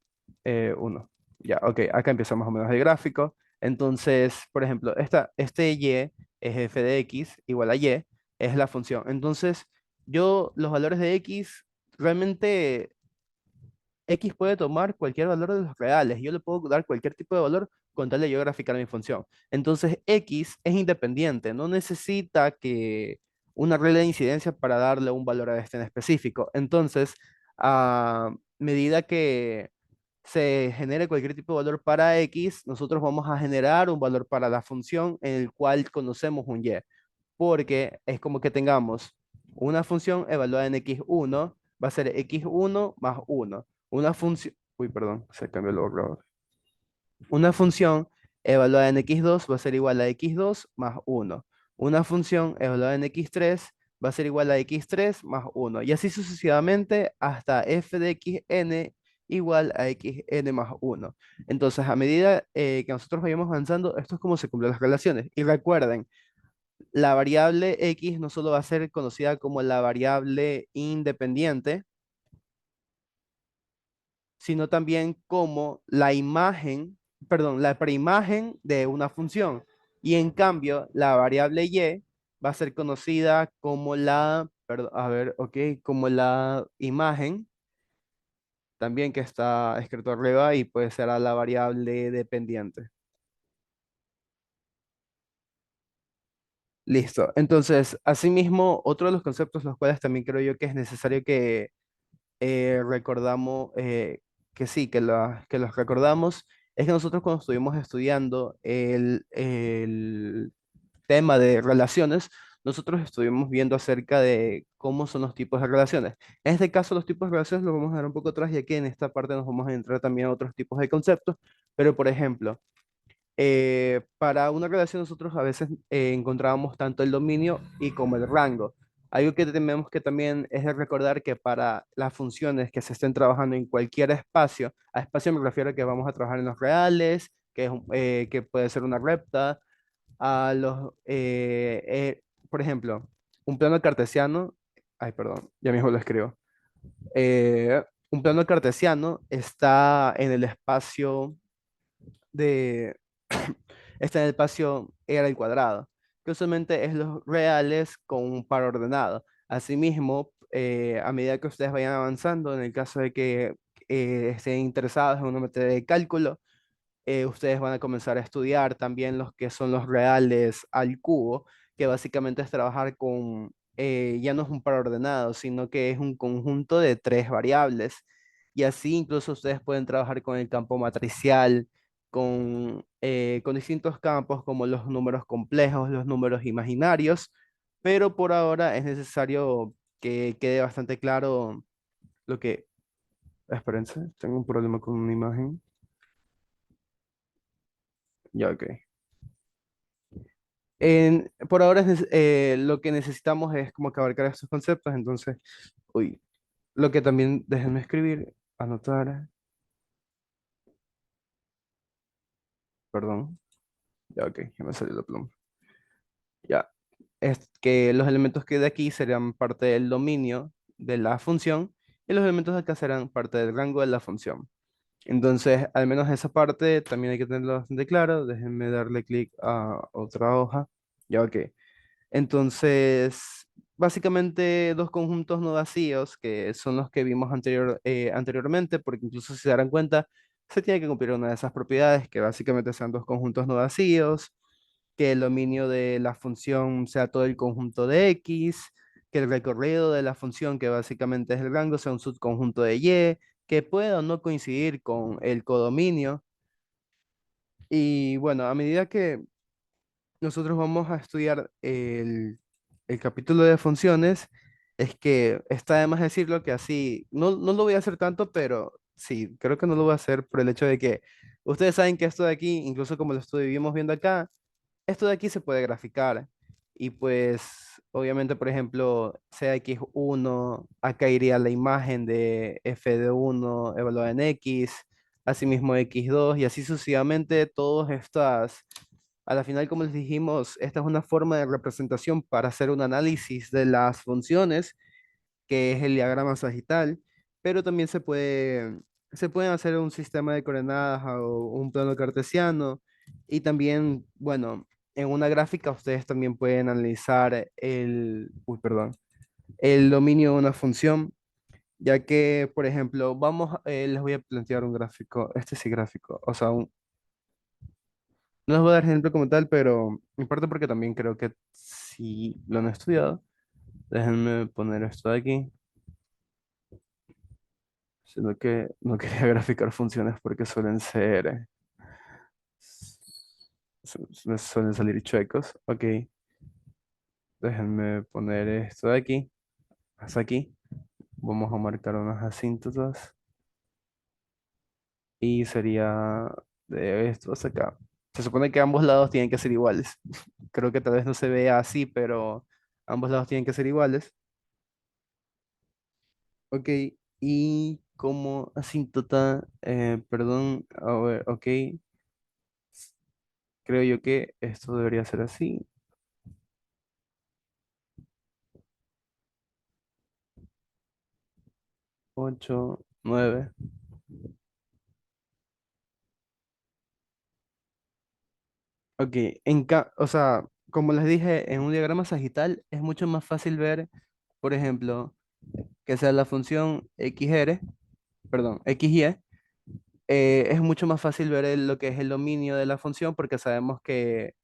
uno. Ya, ok, acá empieza más o menos el gráfico. Entonces, por ejemplo, este y es f de x igual a y, es la función. Entonces, los valores de x, realmente x puede tomar cualquier valor de los reales. Yo le puedo dar cualquier tipo de valor con tal de yo graficar mi función. Entonces, x es independiente, no necesita que una regla de incidencia para darle un valor a este en específico. Entonces, a medida que se genere cualquier tipo de valor para X, nosotros vamos a generar un valor para la función en el cual conocemos un Y, porque es como que tengamos una función evaluada en x1, va a ser x1 más 1. Una función, uy, perdón, se cambió el borrador. Una función evaluada en x2 va a ser igual a x2 más 1. Una función evaluada en x3 va a ser igual a x3 más 1. Y así sucesivamente hasta f de xn igual a xn más 1. Entonces, a medida que nosotros vayamos avanzando, esto es como se cumplen las relaciones. Y recuerden, la variable x no solo va a ser conocida como la variable independiente, sino también como la imagen, perdón, la preimagen de una función. Y en cambio, la variable y va a ser conocida como la, perdón, a ver, ok, como la imagen, también que está escrito arriba y puede ser a la variable dependiente. Listo. Entonces, asimismo, otro de los conceptos los cuales también creo yo que es necesario que recordamos, que sí, que los recordamos, es que nosotros cuando estuvimos estudiando el tema de relaciones, nosotros estuvimos viendo acerca de cómo son los tipos de relaciones. En este caso, los tipos de relaciones los vamos a dar un poco atrás, ya que en esta parte nos vamos a entrar también a otros tipos de conceptos, pero por ejemplo, para una relación nosotros a veces encontrábamos tanto el dominio y como el rango. Algo que tenemos que también es de recordar que para las funciones que se estén trabajando en cualquier espacio, a espacio me refiero a que vamos a trabajar en los reales, que, que puede ser una recta, a los, por ejemplo, un plano cartesiano, ay, perdón, ya mismo lo escribo. Un plano cartesiano está en el espacio de está en el espacio R al cuadrado, que usualmente es los reales con un par ordenado. Asimismo, a medida que ustedes vayan avanzando, en el caso de que estén interesados en una materia de cálculo, ustedes van a comenzar a estudiar también los que son los reales al cubo, que básicamente es trabajar con, ya no es un par ordenado, sino que es un conjunto de tres variables. Y así incluso ustedes pueden trabajar con el campo matricial, con distintos campos como los números complejos, los números imaginarios, pero por ahora es necesario que quede bastante claro lo que... Espérense, tengo un problema con una imagen. Ya, ok. Por ahora lo que necesitamos es como que abarcar estos conceptos, entonces, uy, lo que también déjenme escribir, anotar, perdón, ya ok, ya me salió la pluma. Ya, es que los elementos que de aquí serían parte del dominio de la función y los elementos de acá serán parte del rango de la función. Entonces, al menos esa parte también hay que tenerlo bastante claro. Déjenme darle clic a otra hoja. Ya, ok. Entonces, básicamente dos conjuntos no vacíos, que son los que vimos anteriormente, porque incluso si se darán cuenta, se tiene que cumplir una de esas propiedades, que básicamente sean dos conjuntos no vacíos, que el dominio de la función sea todo el conjunto de X, que el recorrido de la función, que básicamente es el rango, sea un subconjunto de Y, que pueda o no coincidir con el codominio. Y bueno, a medida que nosotros vamos a estudiar el capítulo de funciones, es que está de más decirlo que así, no lo voy a hacer tanto, pero sí, creo que no lo voy a hacer por el hecho de que ustedes saben que esto de aquí, incluso como lo estuvimos viendo acá, esto de aquí se puede graficar. Y pues, obviamente, por ejemplo, sea x1, acá iría la imagen de f de 1 evaluada en x, asimismo x2, y así sucesivamente, todas estas a la final, como les dijimos, esta es una forma de representación para hacer un análisis de las funciones, que es el diagrama sagital, pero también se pueden hacer un sistema de coordenadas o un plano cartesiano, y también, bueno, en una gráfica ustedes también pueden analizar perdón, el dominio de una función, ya que, por ejemplo, les voy a plantear un gráfico, este sí gráfico, o sea, no les voy a dar ejemplo como tal, pero en parte porque también creo que sí lo han estudiado. Déjenme poner esto de aquí. Sino que no quería graficar funciones porque suelen ser, me suelen salir chuecos. Ok, déjenme poner esto de aquí, hasta aquí. Vamos a marcar unas asíntotas y sería de esto hasta acá. Se supone que ambos lados tienen que ser iguales. Creo que tal vez no se vea así, pero ambos lados tienen que ser iguales. Ok, y como asíntota, perdón, a ver, ok, creo yo que esto debería ser así. 8 9. Ok, o sea, como les dije, en un diagrama sagital es mucho más fácil ver, por ejemplo, que sea la función XR, perdón, XY, es mucho más fácil ver lo que es el dominio de la función porque sabemos que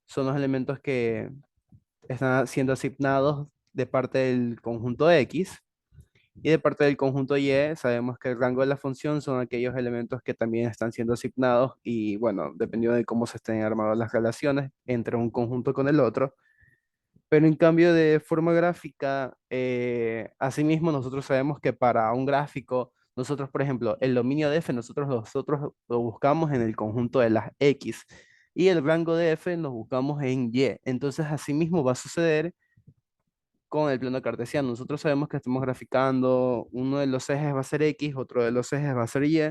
son los elementos que están siendo asignados de parte del conjunto X. Y de parte del conjunto Y, sabemos que el rango de la función son aquellos elementos que también están siendo asignados y, bueno, dependiendo de cómo se estén armadas las relaciones entre un conjunto con el otro. Pero en cambio de forma gráfica, asimismo nosotros sabemos que para un gráfico, nosotros, por ejemplo, el dominio de f, nosotros lo buscamos en el conjunto de las x y el rango de f lo buscamos en y. Entonces, asimismo va a suceder con el plano cartesiano. Nosotros sabemos que estamos graficando, uno de los ejes va a ser X, otro de los ejes va a ser Y,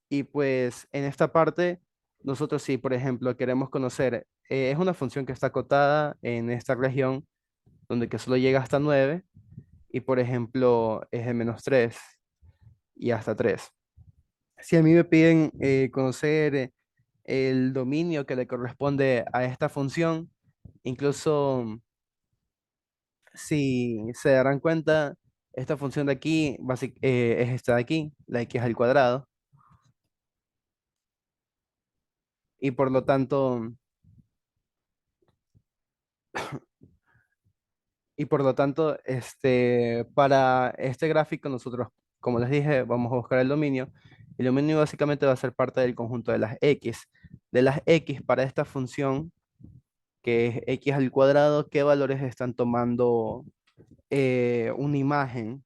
y pues en esta parte, nosotros si, por ejemplo, queremos conocer, es una función que está acotada en esta región, donde que solo llega hasta 9 y por ejemplo es de -3 y hasta 3. Si a mí me piden conocer el dominio que le corresponde a esta función, incluso si se darán cuenta, esta función de aquí es esta de aquí, la x al cuadrado, y por lo tanto, para este gráfico nosotros, como les dije, vamos a buscar el dominio. El dominio básicamente va a ser parte del conjunto de las x. De las x para esta función, que es x al cuadrado, ¿qué valores están tomando una imagen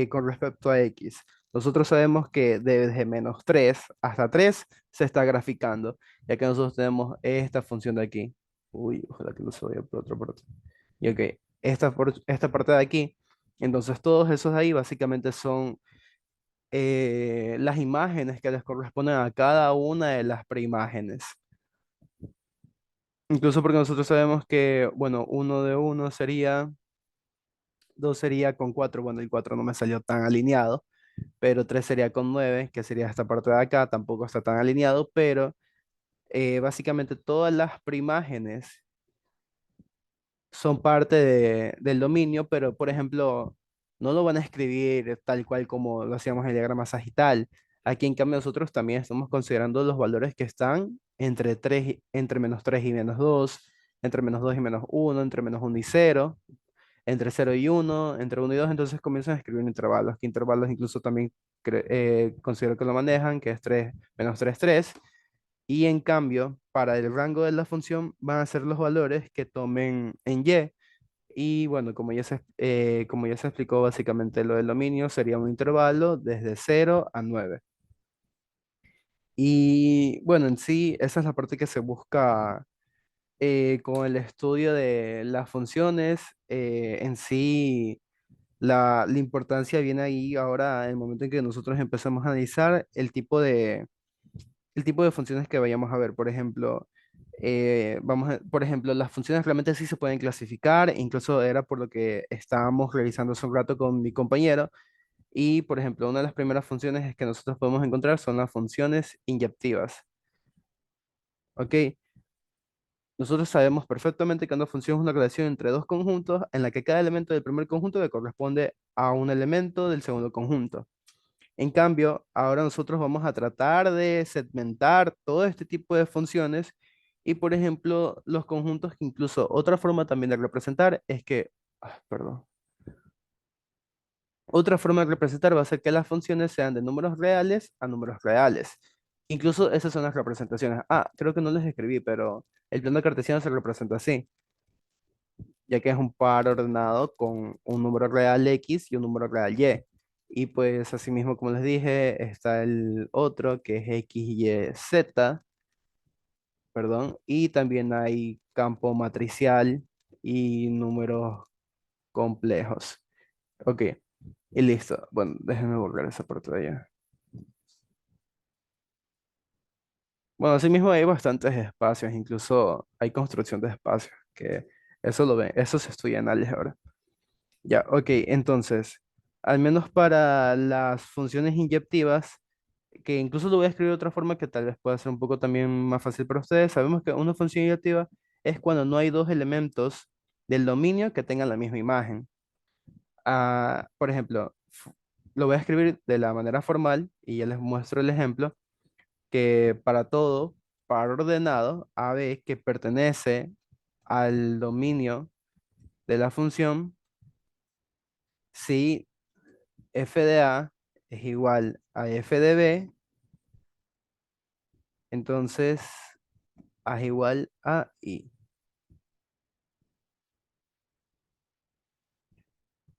con respecto a X? Nosotros sabemos que desde -3 hasta 3 se está graficando, ya que nosotros tenemos esta función de aquí. Uy, ojalá que no se vaya por otra parte. Y ok, esta parte de aquí, entonces todos esos de ahí básicamente son las imágenes que les corresponden a cada una de las preimágenes. Incluso porque nosotros sabemos que, bueno, uno de uno sería 2 sería con 4, bueno, el 4 no me salió tan alineado, pero 3 sería con 9, que sería esta parte de acá, tampoco está tan alineado, pero básicamente todas las primágenes son parte del dominio, pero por ejemplo, no lo van a escribir tal cual como lo hacíamos en el diagrama sagital. Aquí en cambio nosotros también estamos considerando los valores que están entre 3, entre -3 y -2, entre -2 y -1, entre -1 y 0, entre 0 y 1, entre 1 y 2, entonces comienzan a escribir intervalos, que intervalos incluso también considero que lo manejan, que es 3 -3, 3, y en cambio, para el rango de la función van a ser los valores que tomen en y bueno, como ya se explicó básicamente lo del dominio, sería un intervalo desde 0 a 9. Y bueno, en sí, esa es la parte que se busca con el estudio de las funciones. En sí, la importancia viene ahí ahora en el momento en que nosotros empezamos a analizar el tipo de funciones que vayamos a ver. Por ejemplo, por ejemplo, las funciones realmente sí se pueden clasificar, incluso era por lo que estábamos revisando hace un rato con mi compañero. Y, por ejemplo, una de las primeras funciones es que nosotros podemos encontrar son las funciones inyectivas. ¿Ok? Nosotros sabemos perfectamente que una función es una relación entre dos conjuntos en la que cada elemento del primer conjunto le corresponde a un elemento del segundo conjunto. En cambio, ahora nosotros vamos a tratar de segmentar todo este tipo de funciones y, por ejemplo, los conjuntos que incluso otra forma también de representar es que Perdón. Otra forma de representar va a ser que las funciones sean de números reales a números reales. Incluso esas son las representaciones. Creo que no les escribí, pero el plano cartesiano se representa así, ya que es un par ordenado con un número real X y un número real Y. Y pues asimismo, como les dije, está el otro que es X, Y, Z, perdón, y también hay campo matricial y números complejos. Ok, y listo. Bueno, déjenme borrar esa parte de allá. Bueno, asimismo hay bastantes espacios, incluso hay construcción de espacios, que eso lo ven, eso se estudia en álgebra. Ya, ok, entonces, al menos para las funciones inyectivas, que incluso lo voy a escribir de otra forma que tal vez pueda ser un poco también más fácil para ustedes, sabemos que una función inyectiva es cuando no hay dos elementos del dominio que tengan la misma imagen. Por ejemplo, lo voy a escribir de la manera formal y ya les muestro el ejemplo que para todo par ordenado AB que pertenece al dominio de la función, si f de A es igual a f de B, entonces A es igual a I.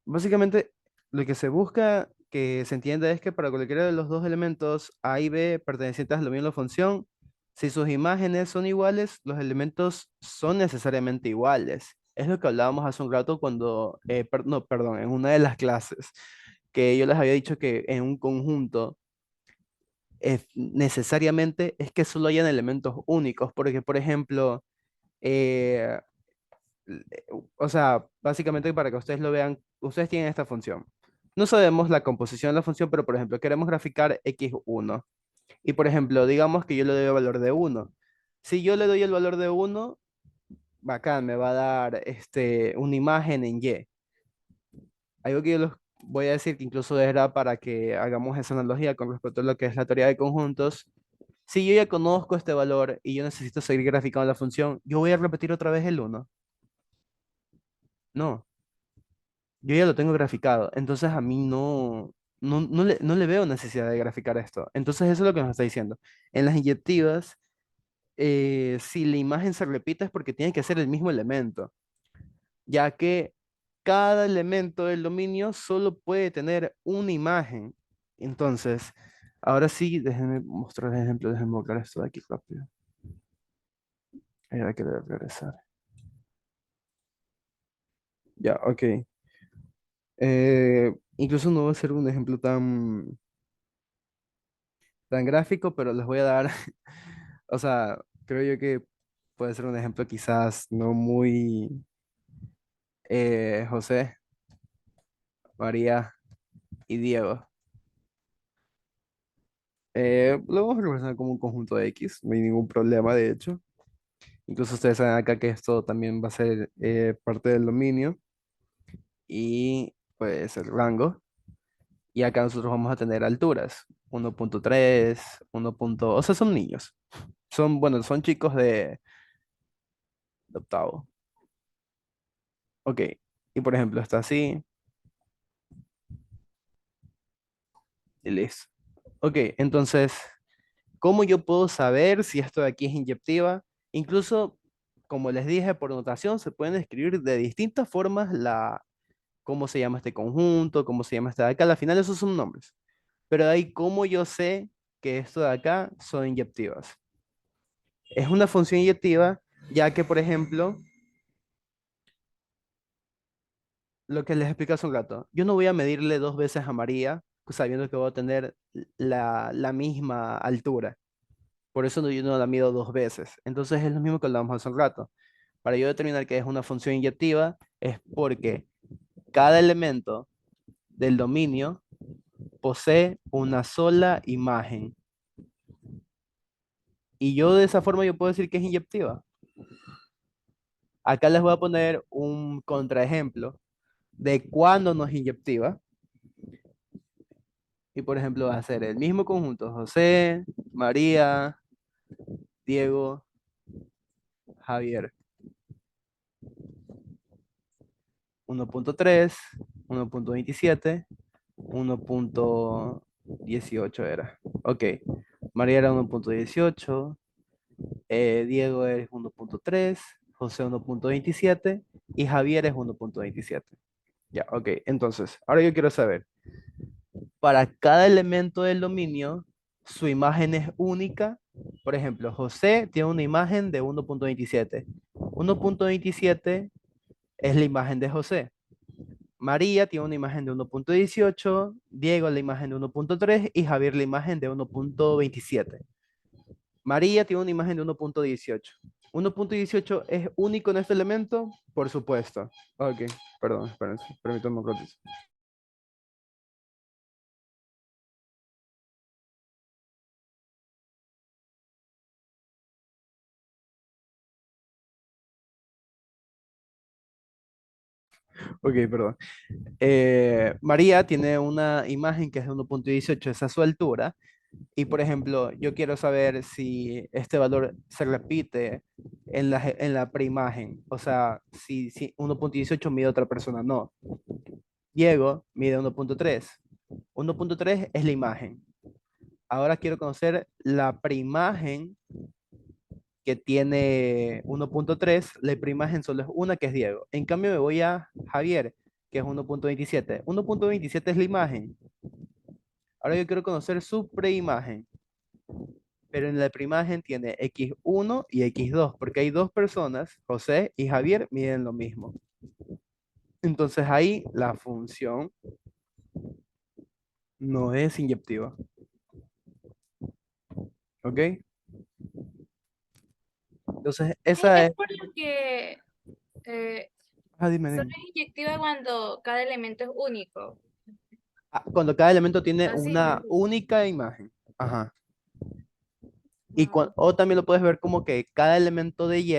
Básicamente, lo que se busca que se entienda es que para cualquiera de los dos elementos A y B pertenecientes al dominio de la función, si sus imágenes son iguales, los elementos son necesariamente iguales. Es lo que hablábamos hace un rato cuando, no, perdón, en una de las clases, que yo les había dicho que en un conjunto necesariamente es que solo hayan elementos únicos, porque por ejemplo, eh, o sea, básicamente para que ustedes lo vean, ustedes tienen esta función. No sabemos la composición de la función, pero por ejemplo, queremos graficar x1. Y por ejemplo, digamos que yo le doy el valor de 1. Si yo le doy el valor de 1, bacán, me va a dar una imagen en Y. Algo que yo les voy a decir que incluso era para que hagamos esa analogía con respecto a lo que es la teoría de conjuntos. Si yo ya conozco este valor y yo necesito seguir graficando la función, ¿yo voy a repetir otra vez el 1? No. Yo ya lo tengo graficado, entonces a mí no le veo necesidad de graficar esto. Entonces eso es lo que nos está diciendo. En las inyectivas, si la imagen se repite es porque tiene que ser el mismo elemento, ya que cada elemento del dominio solo puede tener una imagen. Entonces, ahora sí, déjenme mostrar el ejemplo, déjenme borrar esto de aquí rápido. Hay que regresar. Ya, ok. Incluso no va a ser un ejemplo tan gráfico, pero les voy a dar, o sea, creo yo que puede ser un ejemplo quizás no muy José, María y Diego. Lo vamos a representar como un conjunto de X, no hay ningún problema de hecho. Incluso ustedes saben acá que esto también va a ser parte del dominio y pues el rango. Y acá nosotros vamos a tener alturas, 1.3, 1. O sea, son niños. Son, bueno, son chicos de octavo. Ok. Y por ejemplo, está así y listo. Ok, entonces, ¿cómo yo puedo saber si esto de aquí es inyectiva? Incluso, como les dije, por notación se pueden escribir de distintas formas cómo se llama este conjunto, cómo se llama este de acá. Al final esos son nombres. Pero de ahí, ¿cómo yo sé que esto de acá son inyectivas? Es una función inyectiva, ya que, por ejemplo, lo que les expliqué hace un rato, yo no voy a medirle dos veces a María sabiendo que voy a tener la misma altura. Por eso yo no la mido dos veces. Entonces es lo mismo que hablamos hace un rato. Para yo determinar que es una función inyectiva es porque cada elemento del dominio posee una sola imagen. Y yo de esa forma yo puedo decir que es inyectiva. Acá les voy a poner un contraejemplo de cuándo no es inyectiva. Y por ejemplo va a ser el mismo conjunto, José, María, Diego, Javier. 1.3, 1.27, 1.18 era. Ok. María era 1.18, Diego es 1.3, José 1.27 y Javier es 1.27. Ya, ok. Entonces, ahora yo quiero saber, para cada elemento del dominio, su imagen es única. Por ejemplo, José tiene una imagen de 1.27. 1.27 es la imagen de José. María tiene una imagen de 1.18, Diego la imagen de 1.3 y Javier la imagen de 1.27. María tiene una imagen de 1.18. 1.18 es único en este elemento, por supuesto. Ok, perdón, espérense, permítanme un ratito. Ok, perdón. María tiene una imagen que es de 1.18, esa es su altura. Y por ejemplo, yo quiero saber si este valor se repite en la preimagen. O sea, si 1.18 mide otra persona, no. Diego mide 1.3. 1.3 es la imagen. Ahora quiero conocer la preimagen que tiene 1.3. La preimagen solo es una, que es Diego. En cambio, me voy a Javier, que es 1.27. 1.27 es la imagen. Ahora yo quiero conocer su preimagen. Pero en la preimagen tiene x1 y x2, porque hay dos personas, José y Javier, miden lo mismo. Entonces ahí la función no es inyectiva. ¿Ok? Entonces esa Es es... por lo que Ah, dime, solo dime. es inyectiva cuando cada elemento es único. Ah, cuando cada elemento tiene Así me una explico. única imagen. Ajá. Y Ah, o también lo puedes ver como que cada elemento de Y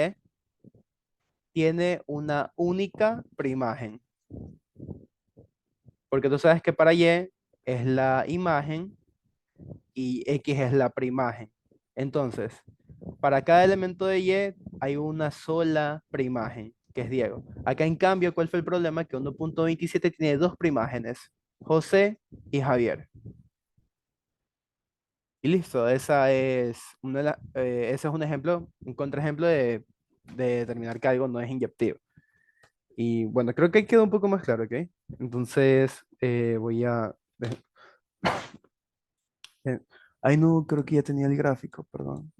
tiene una única preimagen. Porque tú sabes que para Y es la imagen y X es la preimagen. Entonces, para cada elemento de Y hay una sola preimagen, que es Diego. Acá en cambio, ¿cuál fue el problema? Que 1.27 tiene dos preimágenes, José y Javier. Y listo, esa es ese es un ejemplo, un contraejemplo de determinar que algo no es inyectivo. Y bueno, creo que ahí quedó un poco más claro, ¿ok? Entonces, voy a... eh, ay, no, creo que ya tenía el gráfico, perdón.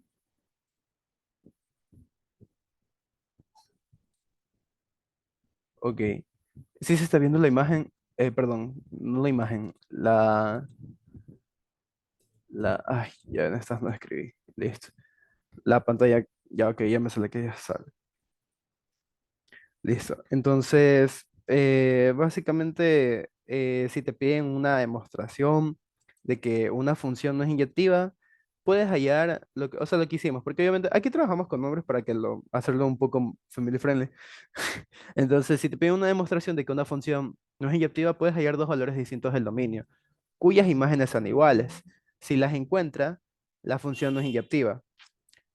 Ok. Sí se está viendo la imagen, perdón, no la imagen, ay, ya en estas no escribí, listo. La pantalla, ya, ok, ya me sale que ya sale. Listo. Entonces, básicamente, si te piden una demostración de que una función no es inyectiva, puedes hallar lo que, o sea, lo que hicimos, porque obviamente aquí trabajamos con nombres para que hacerlo un poco family friendly. Entonces, si te piden una demostración de que una función no es inyectiva, puedes hallar dos valores distintos del dominio, cuyas imágenes son iguales. Si las encuentra, la función no es inyectiva.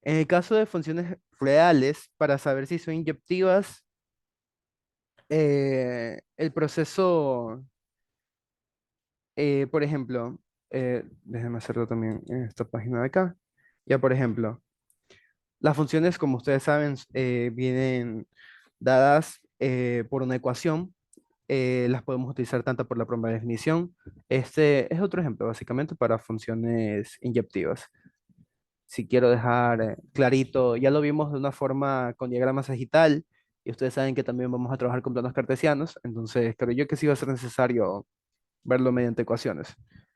En el caso de funciones reales, para saber si son inyectivas, el proceso, por ejemplo, déjenme hacerlo también en esta página de acá. Ya, por ejemplo, las funciones, como ustedes saben, vienen dadas por una ecuación. Las podemos utilizar tanto por la prueba de definición. Este es otro ejemplo, básicamente, para funciones inyectivas. Si quiero dejar clarito, ya lo vimos de una forma con diagrama sagital, y ustedes saben que también vamos a trabajar con planos cartesianos, entonces creo yo que sí va a ser necesario verlo mediante ecuaciones.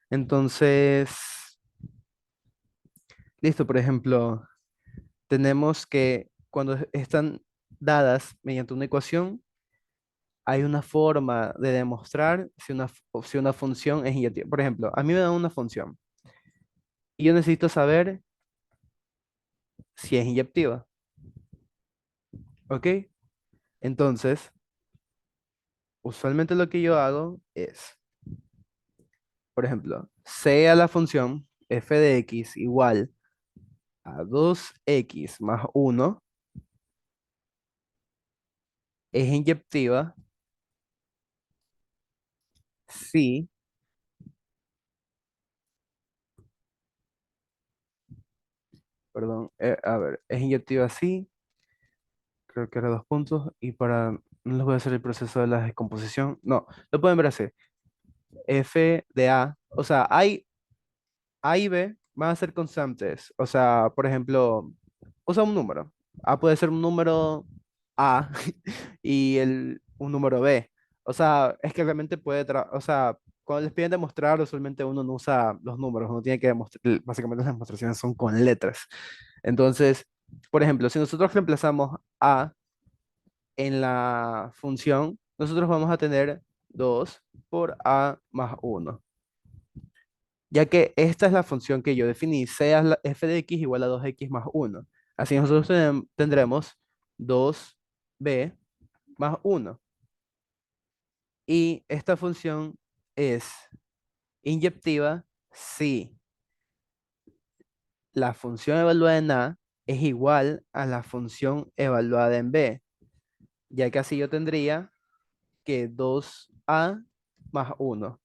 Entonces, listo, por ejemplo, tenemos que cuando están dadas mediante una ecuación, hay una forma de demostrar si una función es inyectiva. Por ejemplo, a mí me dan una función y yo necesito saber si es inyectiva. ¿Ok? Entonces, usualmente lo que yo hago es, por ejemplo, sea la función f de x igual a 2x más 1 es inyectiva sí, perdón, a ver, es inyectiva sí, creo que era 2 puntos, y para, no les voy a hacer el proceso de la descomposición, no, lo pueden ver así, f de a, o sea, a y b van a ser constantes, o sea, por ejemplo, usa un número, a puede ser un número a y un número b, o sea, es que realmente puede, o sea, cuando les piden demostrar, usualmente uno no usa los números, uno tiene que demostrar, básicamente las demostraciones son con letras. Entonces, por ejemplo, si nosotros reemplazamos a en la función, nosotros vamos a tener 2 por a más 1, ya que esta es la función que yo definí, sea la f de x igual a 2x más 1. Así nosotros tendremos 2b más 1. Y esta función es inyectiva si la función evaluada en a es igual a la función evaluada en b, ya que así yo tendría que 2a más 1.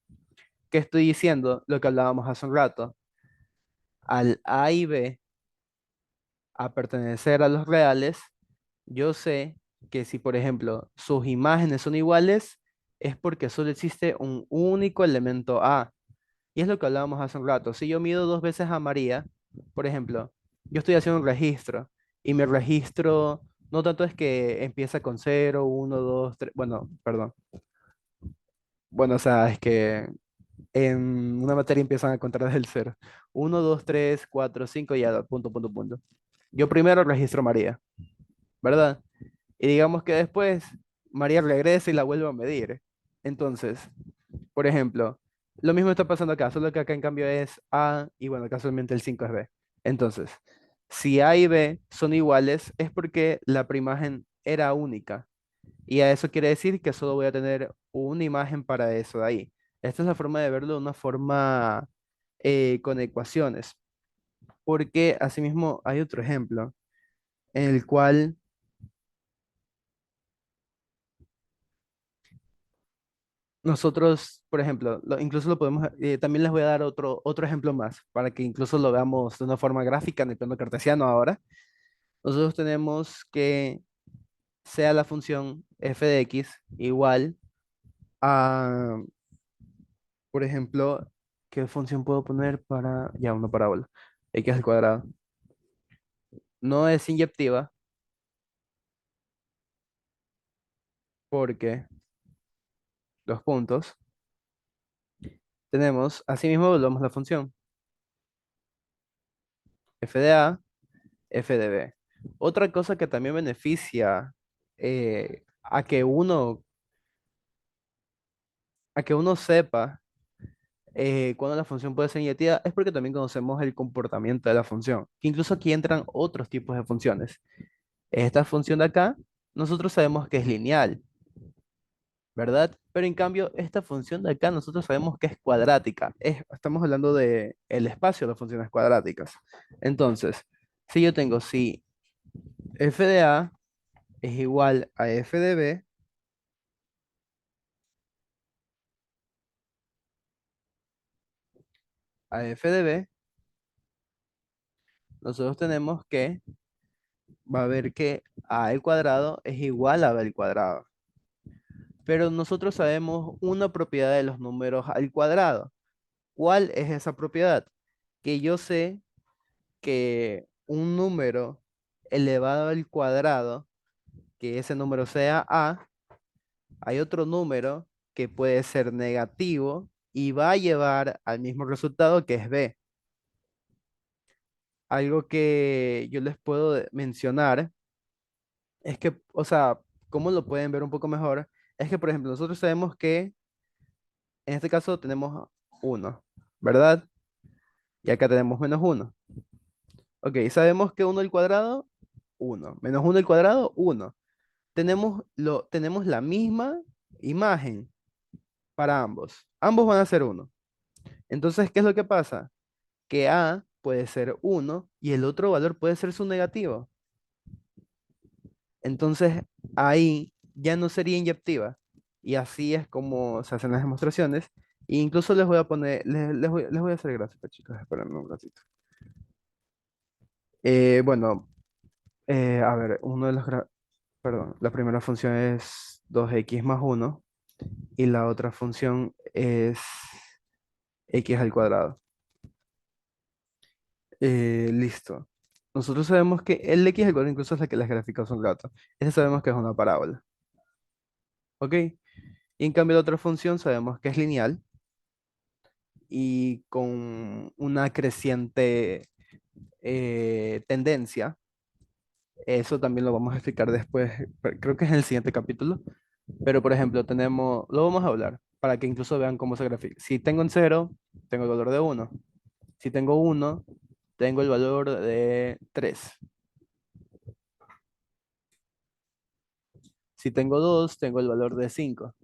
¿Qué estoy diciendo? Lo que hablábamos hace un rato. Al a y b a pertenecer a los reales, yo sé que si, por ejemplo, sus imágenes son iguales, es porque solo existe un único elemento a. Y es lo que hablábamos hace un rato. Si yo mido 2 veces a María, por ejemplo, yo estoy haciendo un registro y mi registro no tanto es que empieza con 0, 1, 2, 3, bueno, perdón. Bueno, o sea, es que en una materia empiezan a contar desde el 0. 1, 2, 3, 4, 5 y ya, punto, punto, punto. Yo primero registro María, ¿verdad? Y digamos que después María regresa y la vuelve a medir. Entonces, por ejemplo, lo mismo está pasando acá, solo que acá en cambio es A y bueno, casualmente el 5 es B. Entonces, si A y B son iguales, es porque la preimagen era única. Y a eso quiere decir que solo voy a tener una imagen para eso de ahí. Esta es la forma de verlo de una forma con ecuaciones. Porque asimismo hay otro ejemplo en el cual nosotros, por ejemplo, incluso lo podemos, también les voy a dar otro ejemplo más para que incluso lo veamos de una forma gráfica en el plano cartesiano ahora. Nosotros tenemos que sea la función f de x igual a, por ejemplo, ¿qué función puedo poner para, ya, una parábola? X al cuadrado. No es inyectiva porque, 2 puntos, tenemos, asimismo volvemos la función f de a, f de b. Otra cosa que también beneficia a que uno sepa cuándo la función puede ser inyectiva es porque también conocemos el comportamiento de la función. Que incluso aquí entran otros tipos de funciones. Esta función de acá, nosotros sabemos que es lineal, ¿verdad? Pero en cambio, esta función de acá, nosotros sabemos que es cuadrática. Estamos hablando de el espacio de las funciones cuadráticas. Entonces, si yo tengo si f de a es igual a f de b, a f de b, nosotros tenemos que, va a ver que a al cuadrado es igual a b al cuadrado. Pero nosotros sabemos una propiedad de los números al cuadrado. ¿Cuál es esa propiedad? Que yo sé que un número elevado al cuadrado, que ese número sea a, hay otro número que puede ser negativo y va a llevar al mismo resultado que es b. Algo que yo les puedo mencionar es que, o sea, ¿cómo lo pueden ver un poco mejor? Es que, por ejemplo, nosotros sabemos que en este caso tenemos 1, ¿verdad? Y acá tenemos -1. Ok, sabemos que 1 al cuadrado, 1. -1 al cuadrado, 1. Tenemos la misma imagen para ambos. Ambos van a ser 1. Entonces, ¿qué es lo que pasa? Que A puede ser 1 y el otro valor puede ser su negativo. Entonces, ahí ya no sería inyectiva. Y así es como se hacen las demostraciones. E incluso les voy a poner, les voy a hacer gráficas, chicos, esperen un ratito. Bueno, a ver, perdón, la primera función es 2x más 1 y la otra función es x al cuadrado. Listo. Nosotros sabemos que el x al cuadrado incluso es la que las gráficas son gatos. Ese sabemos que es una parábola. ¿Ok? Y en cambio la otra función sabemos que es lineal y con una creciente tendencia. Eso también lo vamos a explicar después, creo que es en el siguiente capítulo. Pero por ejemplo, lo vamos a hablar para que incluso vean cómo se grafica. Si tengo un 0, tengo el valor de 1. Si tengo 1, tengo el valor de 3. Si tengo 2, tengo el valor de 5.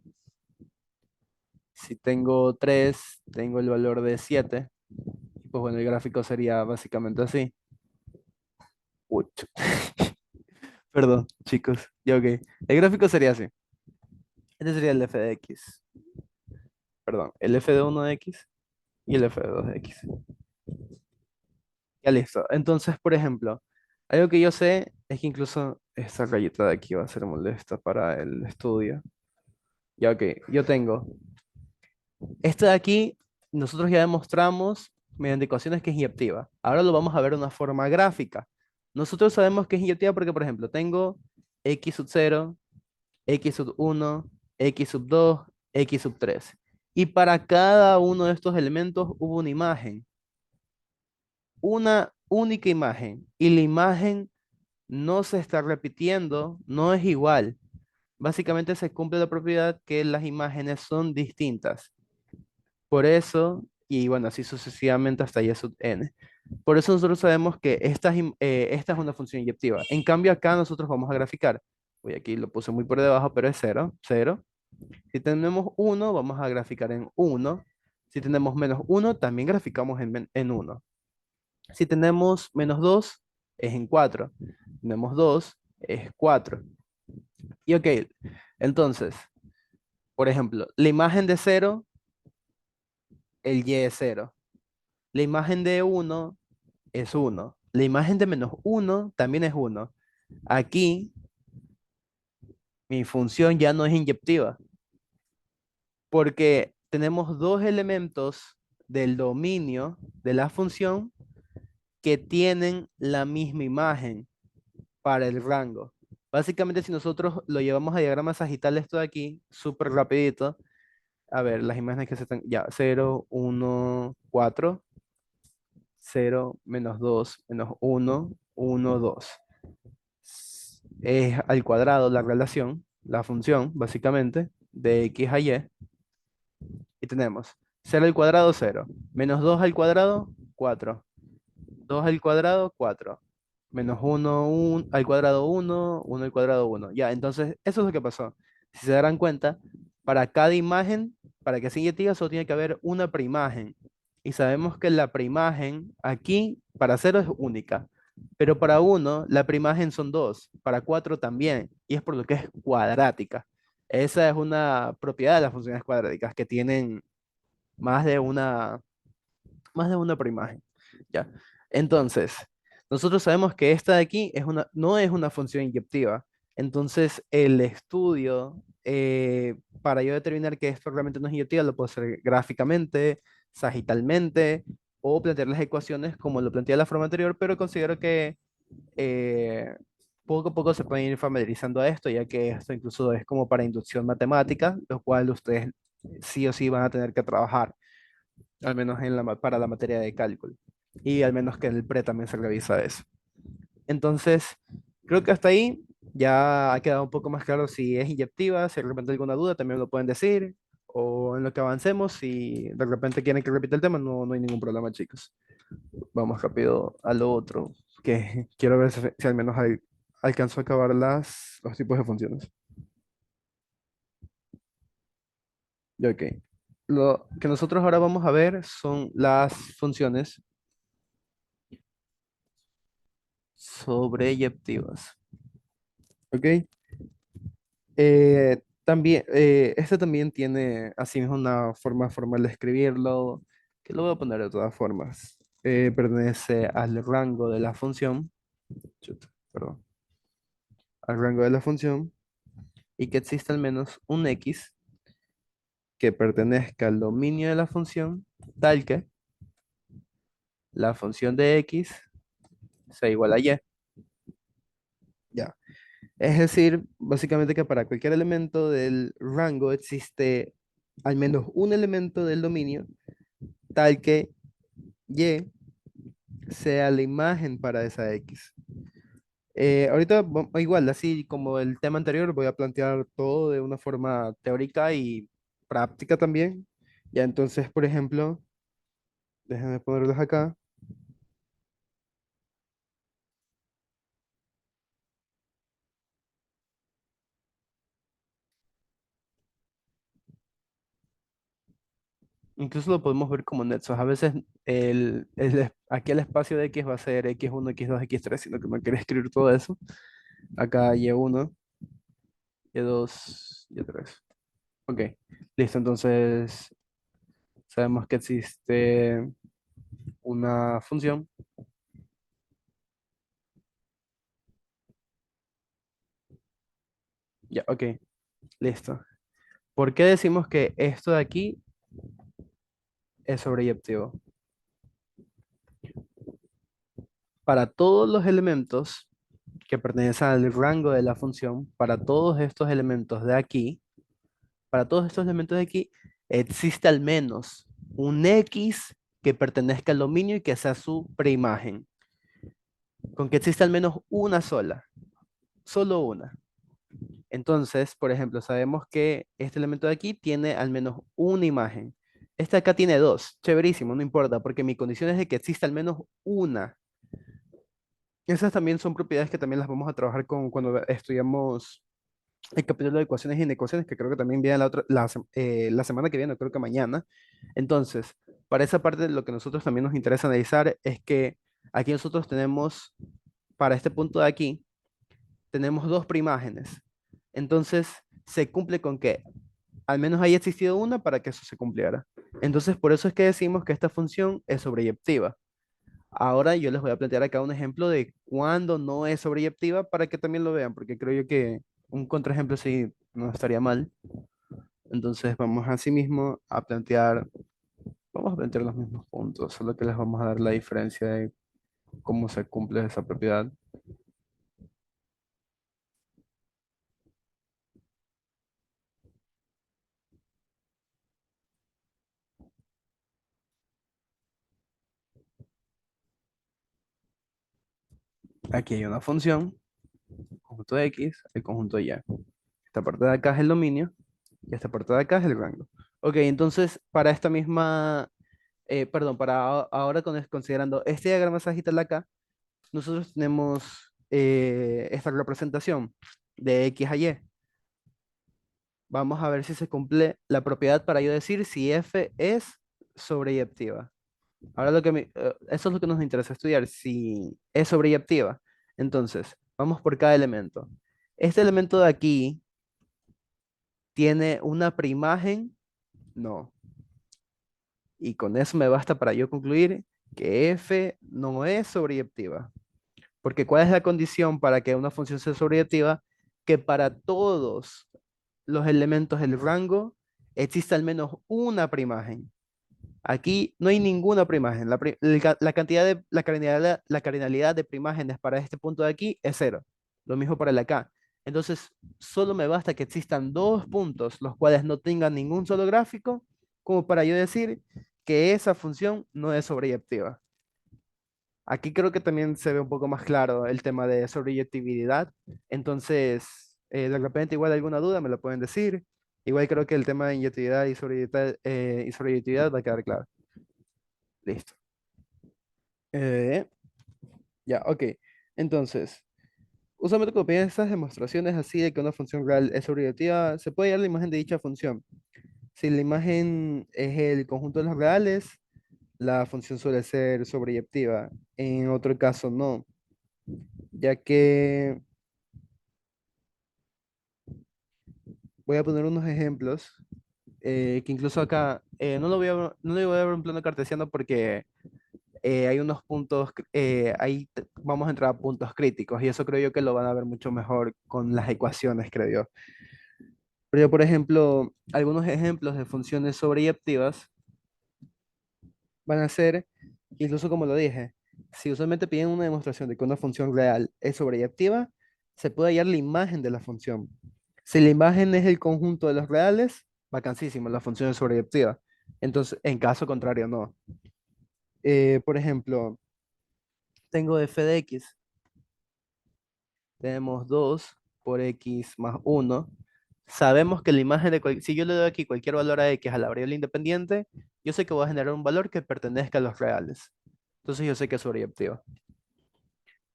Si tengo 3, tengo el valor de 7. Y pues bueno, el gráfico sería básicamente así. Uy, perdón, chicos. Ya ok. El gráfico sería así. Este sería el f de x. Perdón, el f de 1 de x y el f de 2 de x. Ya listo. Entonces, por ejemplo, algo que yo sé es que incluso esta rayita de aquí va a ser molesta para el estudio. Ya ok, yo tengo este de aquí, nosotros ya demostramos mediante ecuaciones que es inyectiva. Ahora lo vamos a ver de una forma gráfica. Nosotros sabemos que es inyectiva porque, por ejemplo, tengo x sub 0, x sub 1, x sub 2, x sub 3. Y para cada uno de estos elementos hubo una imagen, una única imagen. Y la imagen no se está repitiendo, no es igual. Básicamente se cumple la propiedad que las imágenes son distintas. Por eso, y bueno, así sucesivamente hasta y sub n. Por eso nosotros sabemos que esta es una función inyectiva. En cambio, acá nosotros vamos a graficar. Voy aquí, lo puse muy por debajo, pero es 0, 0. Si tenemos 1, vamos a graficar en 1. Si tenemos menos 1, también graficamos en 1. Si tenemos menos 2, es en 4. Tenemos 2, es 4. Y ok, entonces, por ejemplo, la imagen de 0, el y es 0. La imagen de 1 es 1. La imagen de menos 1 también es 1. Aquí mi función ya no es inyectiva porque tenemos dos elementos del dominio de la función que tienen la misma imagen para el rango. Básicamente, si nosotros lo llevamos a diagrama sagital esto de aquí, súper rapidito, a ver, las imágenes que se están, ya, 0, 1, 4, 0, menos 2, menos 1, 1, 2. Es al cuadrado la relación, la función, básicamente, de x a y. Y tenemos 0 al cuadrado, 0. Menos 2 al cuadrado, 4. 2 al cuadrado, 4. Menos 1 al cuadrado, 1. 1 al cuadrado, 1. Ya, entonces, eso es lo que pasó. Si se darán cuenta, para cada imagen, para que sea inyectiva, solo tiene que haber una preimagen. Y sabemos que la preimagen aquí, para 0 es única. Pero para 1, la preimagen son 2. Para 4 también. Y es por lo que es cuadrática. Esa es una propiedad de las funciones cuadráticas que tienen más de una, más de una preimagen. ¿Ya? Entonces, nosotros sabemos que esta de aquí no es una función inyectiva. Entonces, el estudio, para yo determinar que esto realmente no es inyectiva, lo puedo hacer gráficamente, sagitalmente, o plantear las ecuaciones como lo planteé en la forma anterior, pero considero que eh, poco a poco se pueden ir familiarizando a esto, ya que esto incluso es como para inducción matemática, lo cual ustedes sí o sí van a tener que trabajar al menos para la materia de cálculo. Y al menos que en el pre también se revisa eso. Entonces, creo que hasta ahí ya ha quedado un poco más claro si es inyectiva, si de repente hay alguna duda también lo pueden decir, o en lo que avancemos, si de repente quieren que repita el tema, no, no hay ningún problema, chicos. Vamos rápido a lo otro, que quiero ver si al menos alcanzo a acabar los tipos de funciones. Ya, ok. Lo que nosotros ahora vamos a ver son las funciones sobreyectivas. ¿Ok? También, este también tiene así mismo una forma formal de escribirlo, que lo voy a poner de todas formas. Pertenece al rango de la función, chuta, perdón, al rango de la función, y que existe al menos un x que pertenezca al dominio de la función, tal que la función de x sea igual a y. Ya. Es decir, básicamente que para cualquier elemento del rango existe al menos un elemento del dominio tal que y sea la imagen para esa x. Ahorita, igual, así como el tema anterior, voy a plantear todo de una forma teórica y práctica también. Ya entonces, por ejemplo, déjenme ponerlos acá. Incluso lo podemos ver como nexos. A veces aquí el espacio de x va a ser x1, x2, x3, sino que no quiero escribir todo eso. Acá y1, y2, y3. Ok, listo. Entonces sabemos que existe una función. Ya, ok, listo. ¿Por qué decimos que esto de aquí es sobreyectivo? Para todos los elementos que pertenecen al rango de la función, para todos estos elementos de aquí, para todos estos elementos de aquí, existe al menos un X que pertenezca al dominio y que sea su preimagen. Con que existe al menos una sola, solo una. Entonces, por ejemplo, sabemos que este elemento de aquí tiene al menos una imagen. Este acá tiene dos. Chéverísimo, no importa, porque mi condición es de que exista al menos una. Esas también son propiedades que también las vamos a trabajar con cuando estudiamos el capítulo de ecuaciones y inecuaciones, que creo que también viene la semana que viene, creo que mañana. Entonces, para esa parte, lo que nosotros también nos interesa analizar es que aquí nosotros tenemos, para este punto de aquí, tenemos dos primágenes. Entonces, se cumple con que al menos haya existido una para que eso se cumpliera. Entonces, por eso es que decimos que esta función es sobreyectiva. Ahora yo les voy a plantear acá un ejemplo de cuándo no es sobreyectiva para que también lo vean, porque creo yo que un contraejemplo sí no estaría mal. Entonces vamos así mismo a plantear, vamos a plantear los mismos puntos, solo que les vamos a dar la diferencia de cómo se cumple esa propiedad. Aquí hay una función, conjunto de x, el conjunto de y. Esta parte de acá es el dominio y esta parte de acá es el rango. Ok, entonces para esta misma, perdón, para ahora considerando este diagrama sagital de acá, nosotros tenemos esta representación de x a y. Vamos a ver si se cumple la propiedad para yo decir si f es sobreyectiva. Ahora eso es lo que nos interesa estudiar, si es sobreyectiva. Entonces, vamos por cada elemento. Este elemento de aquí tiene una preimagen, no. Y con eso me basta para yo concluir que f no es sobreyectiva. Porque ¿cuál es la condición para que una función sea sobreyectiva? Que para todos los elementos del rango existe al menos una preimagen. Aquí no hay ninguna preimagen. La cantidad de la cardinalidad de preimágenes para este punto de aquí es cero. Lo mismo para el acá. Entonces, solo me basta que existan dos puntos, los cuales no tengan ningún solo gráfico, como para yo decir que esa función no es sobreyectiva. Aquí creo que también se ve un poco más claro el tema de sobreyectividad. Entonces, de repente, igual alguna duda me lo pueden decir. Igual creo que el tema de inyectividad y sobreyectividad va a quedar claro. Listo. Eh, ya, ok. Entonces, usualmente cuando piden estas demostraciones así de que una función real es sobreyectiva, se puede hallar la imagen de dicha función. Si la imagen es el conjunto de los reales, la función suele ser sobreyectiva. En otro caso, no, ya que voy a poner unos ejemplos que incluso acá no le voy a ver un plano cartesiano porque hay unos puntos, vamos a entrar a puntos críticos y eso creo yo que lo van a ver mucho mejor con las ecuaciones, creo yo. Pero yo, por ejemplo, algunos ejemplos de funciones sobreyectivas van a ser, incluso como lo dije, si usualmente piden una demostración de que una función real es sobreyectiva, se puede hallar la imagen de la función. Si la imagen es el conjunto de los reales, vacancísimo, la función es sobreyectiva. Entonces, en caso contrario, no. Por ejemplo, tengo f de x, tenemos 2 por x más 1. Sabemos que la imagen si yo le doy aquí cualquier valor a x a la variable independiente, yo sé que voy a generar un valor que pertenezca a los reales. Entonces yo sé que es sobreyectiva.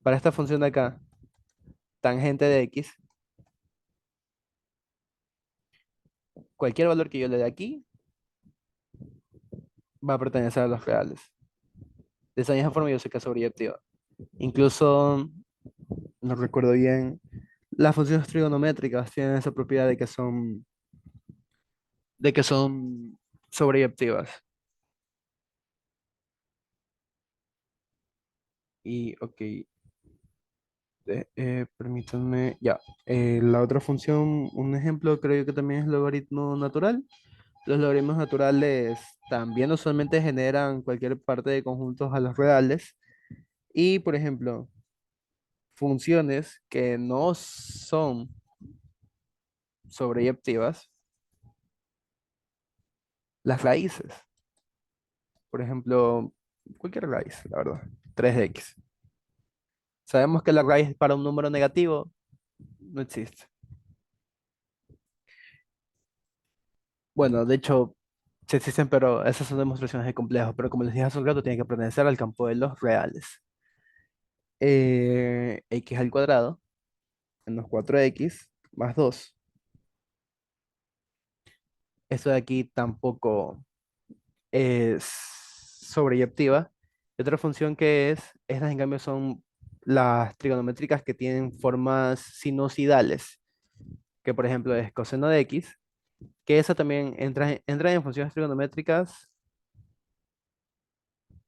Para esta función de acá, tangente de x, cualquier valor que yo le dé aquí va a pertenecer a los reales. De esa misma forma yo sé que es sobreyectiva. Incluso, no recuerdo bien, las funciones trigonométricas tienen esa propiedad de que son sobreyectivas. Y, ok, permítanme, ya. La otra función, un ejemplo, creo yo que también es logaritmo natural. Los logaritmos naturales también usualmente generan cualquier parte de conjuntos a los reales. Y, por ejemplo, funciones que no son sobreyectivas, las raíces. Por ejemplo, cualquier raíz, la verdad. 3x. Sabemos que la raíz para un número negativo no existe. Bueno, de hecho, sí existen, pero esas son demostraciones de complejos. Pero como les dije hace un rato, tienen que pertenecer al campo de los reales. X al cuadrado menos 4x más 2. Esto de aquí tampoco es sobreyectiva. Y otra función que estas en cambio son las trigonométricas que tienen formas sinusoidales, que por ejemplo es coseno de x, que esa también entra en funciones trigonométricas,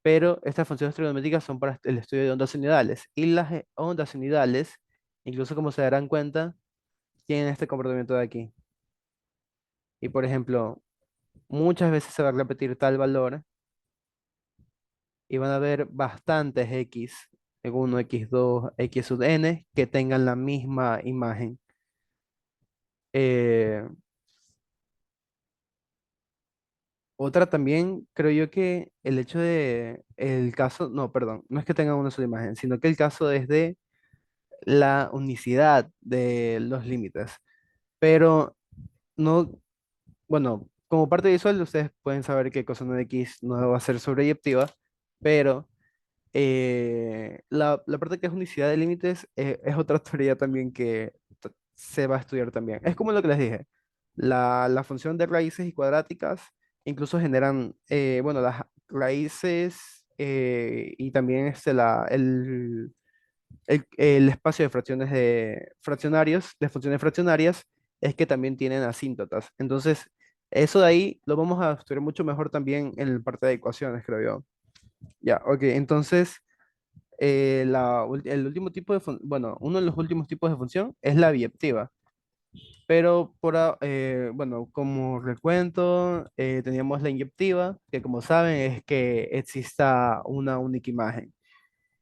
pero estas funciones trigonométricas son para el estudio de ondas sinusoidales. Y las ondas sinusoidales, incluso como se darán cuenta, tienen este comportamiento de aquí. Y por ejemplo, muchas veces se va a repetir tal valor y van a haber bastantes x, x1, x2, x sub n, que tengan la misma imagen. Eh, Otra también, creo yo que el hecho de, el caso, no, perdón, no es que tengan una sola imagen, sino que el caso es de la unicidad de los límites. Pero no, bueno, como parte visual, ustedes pueden saber que coseno de x no va a ser sobreyectiva, pero la parte que es unicidad de límites es otra teoría también que se va a estudiar también. Es como lo que les dije, la función de raíces y cuadráticas incluso generan, bueno, las raíces y también el espacio de fracciones de fraccionarios, de funciones fraccionarias, es que también tienen asíntotas. Entonces, eso de ahí lo vamos a estudiar mucho mejor también en la parte de ecuaciones, creo yo. Ya, ok, entonces el último tipo de bueno, uno de los últimos tipos de función es la biyectiva. Pero bueno, como recuento, teníamos la inyectiva, que como saben es que exista una única imagen.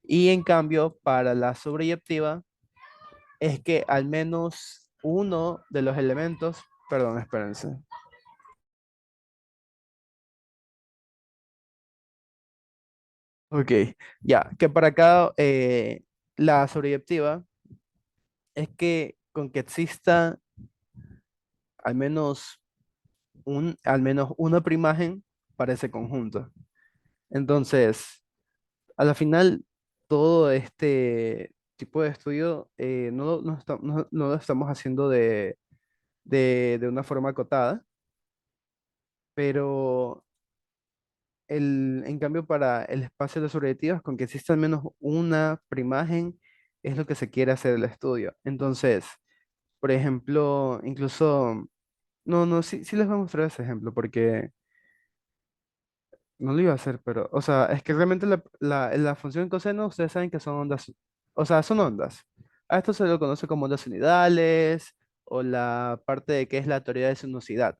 Y en cambio, para la sobreyectiva, es que al menos uno de los elementos, perdón, espérense. Ok, ya, que para acá la sobreyectiva es que con que exista al menos al menos una prima para ese conjunto. Entonces, a la final, todo este tipo de estudio no lo estamos haciendo de una forma acotada, pero en cambio para el espacio de sobrejetivas, con que exista al menos una primagen, es lo que se quiere hacer el estudio. Entonces, por ejemplo, incluso No, no, sí, sí les voy a mostrar ese ejemplo porque no lo iba a hacer, pero, o sea, es que realmente la función coseno, ustedes saben que son ondas, o sea, son ondas. A esto se lo conoce como ondas unidades o la parte de que es la teoría de sinuosidad.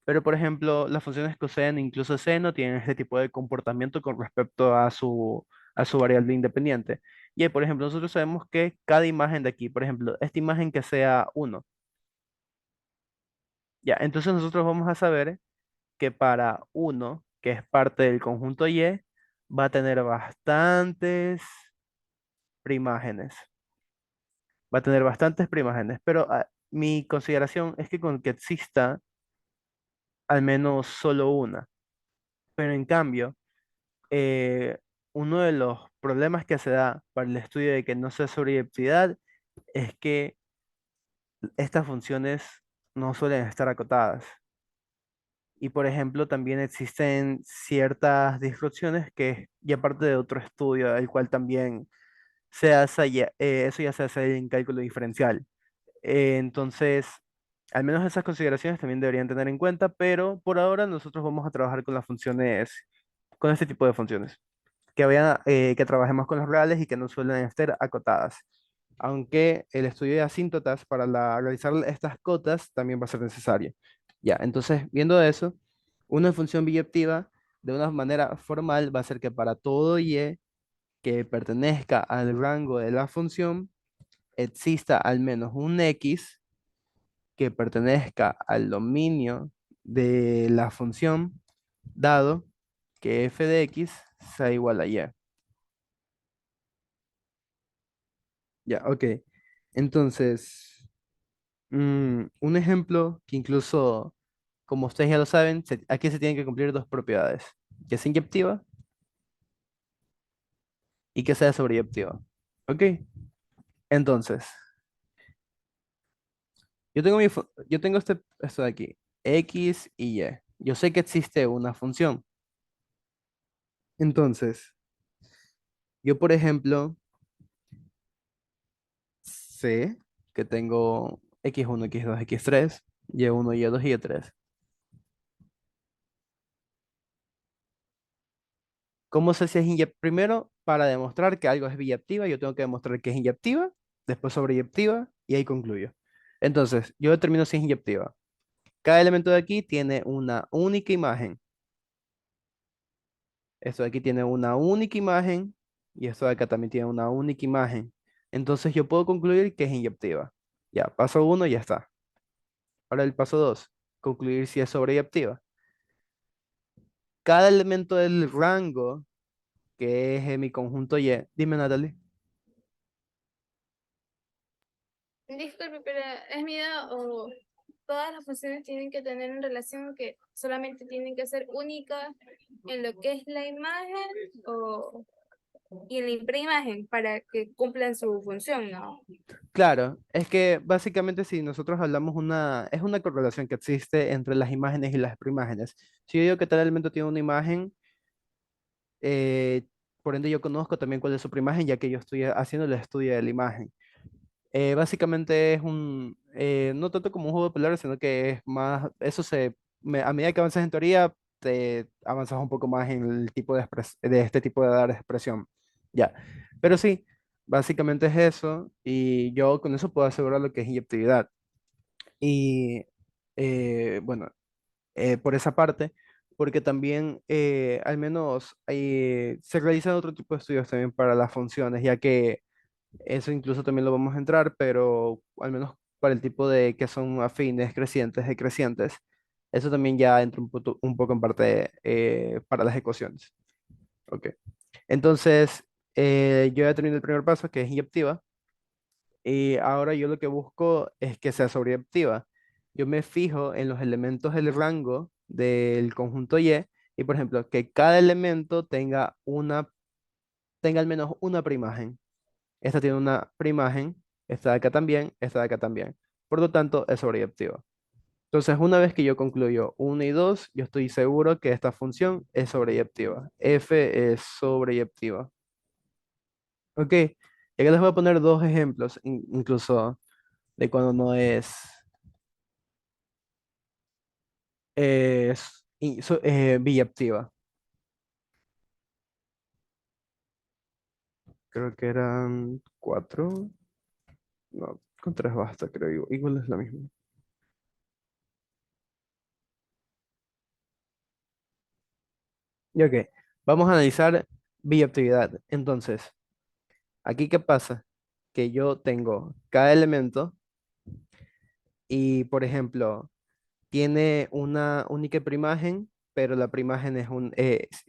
Pero, por ejemplo, las funciones coseno, incluso seno, tienen este tipo de comportamiento con respecto a su variable independiente. Y, por ejemplo, nosotros sabemos que cada imagen de aquí, por ejemplo, esta imagen que sea uno, ya, entonces nosotros vamos a saber que para uno, que es parte del conjunto Y, va a tener bastantes primágenes. Va a tener bastantes primágenes, pero mi consideración es que con que exista al menos solo una. Pero en cambio, eh, uno de los problemas que se da para el estudio de que no sea sobreyectividad es que estas funciones no suelen estar acotadas. Y por ejemplo, también existen ciertas disrupciones que es ya parte de otro estudio, el cual también se hace, eso ya se hace en cálculo diferencial. Entonces, al menos esas consideraciones también deberían tener en cuenta, pero por ahora nosotros vamos a trabajar con las funciones, con este tipo de funciones, que vayan, que trabajemos con los reales y que no suelen estar acotadas. Aunque el estudio de asíntotas para realizar estas cotas también va a ser necesario. Ya, entonces, viendo eso, una función biyectiva de una manera formal va a ser que para todo y que pertenezca al rango de la función exista al menos un x que pertenezca al dominio de la función, dado que f de x sea igual a y. Ya, ok. Entonces, un ejemplo que incluso, como ustedes ya lo saben, aquí se tienen que cumplir dos propiedades, que sea inyectiva y que sea sobreyectiva. Ok. Entonces, yo tengo esto de aquí, x y y. Yo sé que existe una función. Entonces, yo, por ejemplo, sé que tengo x1, x2, x3, y1, y2 y y3. ¿Cómo sé si es inyectiva? Primero, para demostrar que algo es biyectiva, yo tengo que demostrar que es inyectiva, después sobreyectiva, y ahí concluyo. Entonces, yo determino si es inyectiva. Cada elemento de aquí tiene una única imagen. Esto de aquí tiene una única imagen, y esto de acá también tiene una única imagen. Entonces, yo puedo concluir que es inyectiva. Ya, paso uno, ya está. Ahora el paso dos, concluir si es sobreyectiva. Cada elemento del rango, que es en mi conjunto Y, dime Natalie. Disculpe, pero ¿es miedo o todas las funciones tienen que tener en relación que solamente tienen que ser únicas en lo que es la imagen o y en la preimagen para que cumplan su función, ¿no? Claro, es que básicamente si nosotros hablamos es una correlación que existe entre las imágenes y las preimágenes. Si yo digo que tal elemento tiene una imagen, eh, por ende yo conozco también cuál es su preimagen, ya que yo estoy haciendo el estudio de la imagen. Básicamente es no tanto como un juego de palabras, sino que es más, a medida que avanzas en teoría, te avanzas un poco más en el tipo de este tipo de dar expresión. Ya, pero sí, básicamente es eso, y yo con eso puedo asegurar lo que es inyectividad. Y bueno, por esa parte, porque también al menos se realizan otro tipo de estudios también para las funciones, ya que eso incluso también lo vamos a entrar, pero al menos para el tipo de que son afines, crecientes, decrecientes, eso también ya entra un poco en parte para las ecuaciones. Ok. Entonces, yo ya terminé el primer paso, que es inyectiva, y ahora yo lo que busco es que sea sobreyectiva. Yo me fijo en los elementos del rango del conjunto y por ejemplo, que cada elemento tenga al menos una preimagen. Esta tiene una preimagen, esta de acá también, esta de acá también. Por lo tanto, es sobreyectiva. Entonces, una vez que yo concluyo 1 y 2, yo estoy seguro que esta función es sobreyectiva. F es sobreyectiva. Ok, y acá les voy a poner dos ejemplos, incluso de cuando no es biyectiva. Creo que eran cuatro. No, con tres basta, creo. Igual es la misma. Y ok, vamos a analizar biyectividad. Entonces, ¿aquí qué pasa? Que yo tengo cada elemento y, por ejemplo, tiene una única primagen, pero la primagen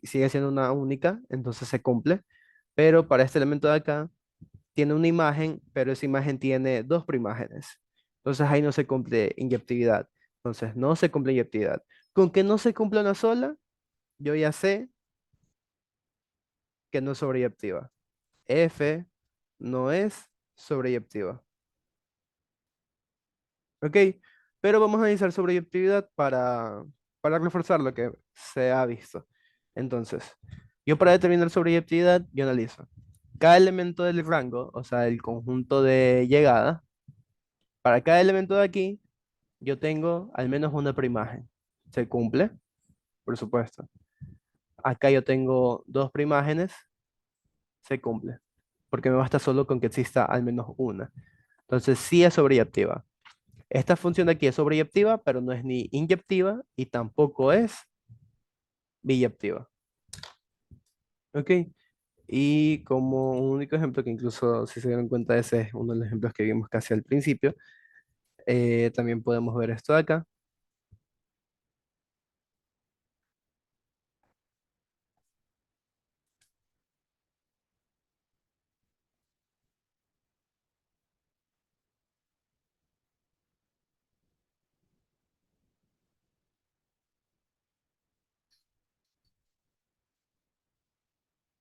sigue siendo una única, entonces se cumple. Pero para este elemento de acá, tiene una imagen, pero esa imagen tiene dos primágenes. Entonces ahí no se cumple inyectividad. Entonces no se cumple inyectividad. Con que no se cumpla una sola, yo ya sé que no es sobreyectiva. F no es sobreyectiva. ¿Ok? Pero vamos a analizar sobreyectividad para reforzar lo que se ha visto. Entonces, yo para determinar sobreyectividad, yo analizo cada elemento del rango, o sea, el conjunto de llegada. Para cada elemento de aquí, yo tengo al menos una preimagen. ¿Se cumple? Por supuesto. Acá yo tengo dos preimágenes. Se cumple. Porque me basta solo con que exista al menos una. Entonces sí es sobreyectiva. Esta función de aquí es sobreyectiva, pero no es ni inyectiva y tampoco es biyectiva. ¿Ok? Y como un único ejemplo, que incluso si se dieron cuenta, ese es uno de los ejemplos que vimos casi al principio, también podemos ver esto de acá.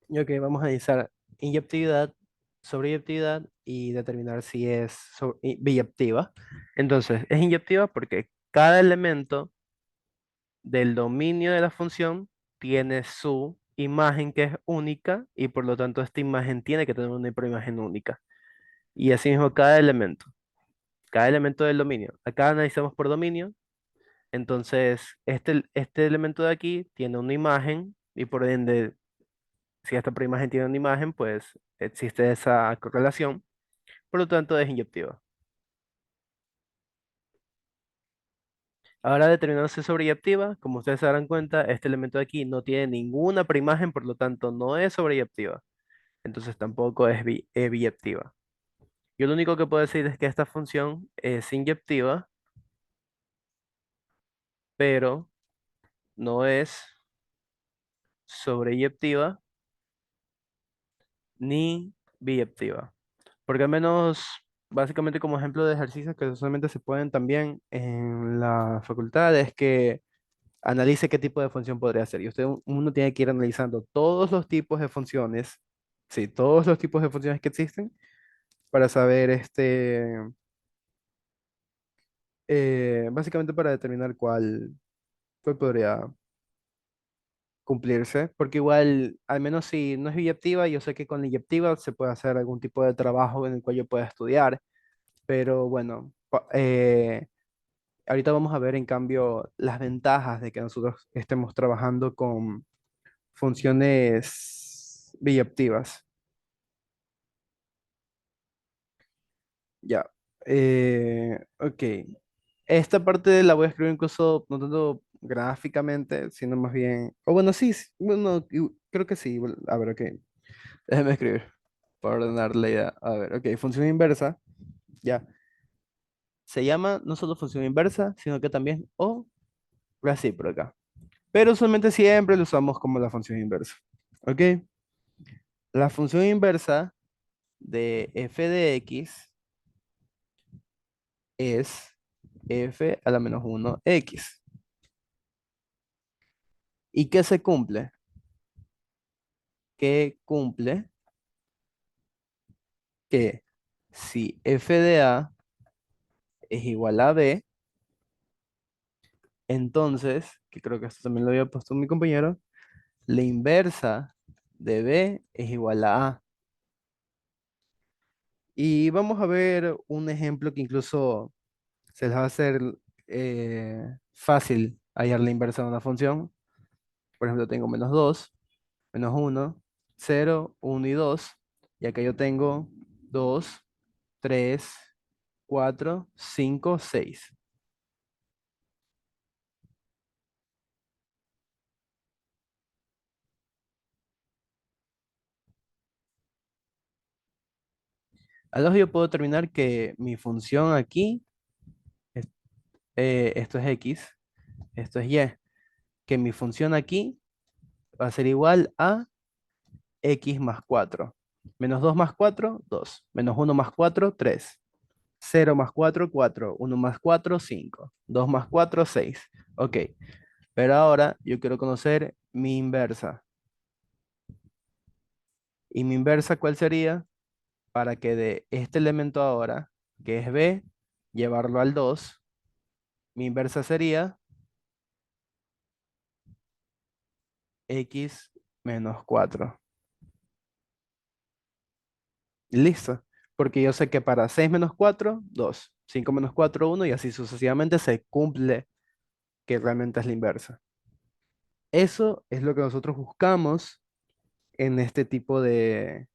Y ok, vamos a analizar inyectividad, sobreyectividad y determinar si es biyectiva. Entonces, es inyectiva porque cada elemento del dominio de la función tiene su imagen que es única y por lo tanto esta imagen tiene que tener una imagen única. Y asimismo cada elemento del dominio. Acá analizamos por dominio, entonces este elemento de aquí tiene una imagen y por ende, si esta preimagen tiene una imagen, pues existe esa correlación, por lo tanto es inyectiva. Ahora determinándose sobreyectiva, como ustedes se darán cuenta, este elemento de aquí no tiene ninguna preimagen, por lo tanto no es sobreyectiva. Entonces tampoco es biyectiva. Yo lo único que puedo decir es que esta función es inyectiva, pero no es sobreyectiva ni biyectiva. Porque al menos, básicamente como ejemplo de ejercicios que usualmente se pueden también en la facultad, es que analice qué tipo de función podría ser. Y uno tiene que ir analizando todos los tipos de funciones, sí, todos los tipos de funciones que existen para saber básicamente para determinar cuál podría cumplirse, porque igual, al menos si no es biyectiva, yo sé que con la inyectiva se puede hacer algún tipo de trabajo en el cual yo pueda estudiar, pero bueno, ahorita vamos a ver en cambio las ventajas de que nosotros estemos trabajando con funciones biyectivas. Ya. Ok. Esta parte la voy a escribir incluso no tanto gráficamente, sino más bien. O bueno, sí, bueno, creo que sí. A ver, ok. Déjeme escribir para ordenar la idea. A ver, ok. Función inversa. Ya. Se llama no solo función inversa, sino que también o recíproca. Pero usualmente siempre lo usamos como la función inversa. ¿Ok? La función inversa de f de x es f a la menos 1x. ¿Y qué se cumple? Que cumple que si f de a es igual a b, entonces, que creo que esto también lo había puesto mi compañero, la inversa de b es igual a a. Y vamos a ver un ejemplo que incluso se les va a hacer fácil hallar la inversa de una función. Por ejemplo, tengo -2, -1, 0, 1 y 2. Y acá yo tengo 2, 3, 4, 5, 6. A los yo puedo determinar que mi función aquí, es- esto es x, esto es y, que mi función aquí va a ser igual a x más 4. -2 más 4, 2. -1 más 4, 3. 0 más 4, 4. 1 más 4, 5. 2 más 4, 6. Ok, pero ahora yo quiero conocer mi inversa. ¿Y mi inversa cuál sería? Para que de este elemento ahora, que es b, llevarlo al 2, mi inversa sería x menos 4. Listo. Porque yo sé que para 6 menos 4, 2. 5 menos 4, 1 y así sucesivamente se cumple que realmente es la inversa. Eso es lo que nosotros buscamos en este tipo de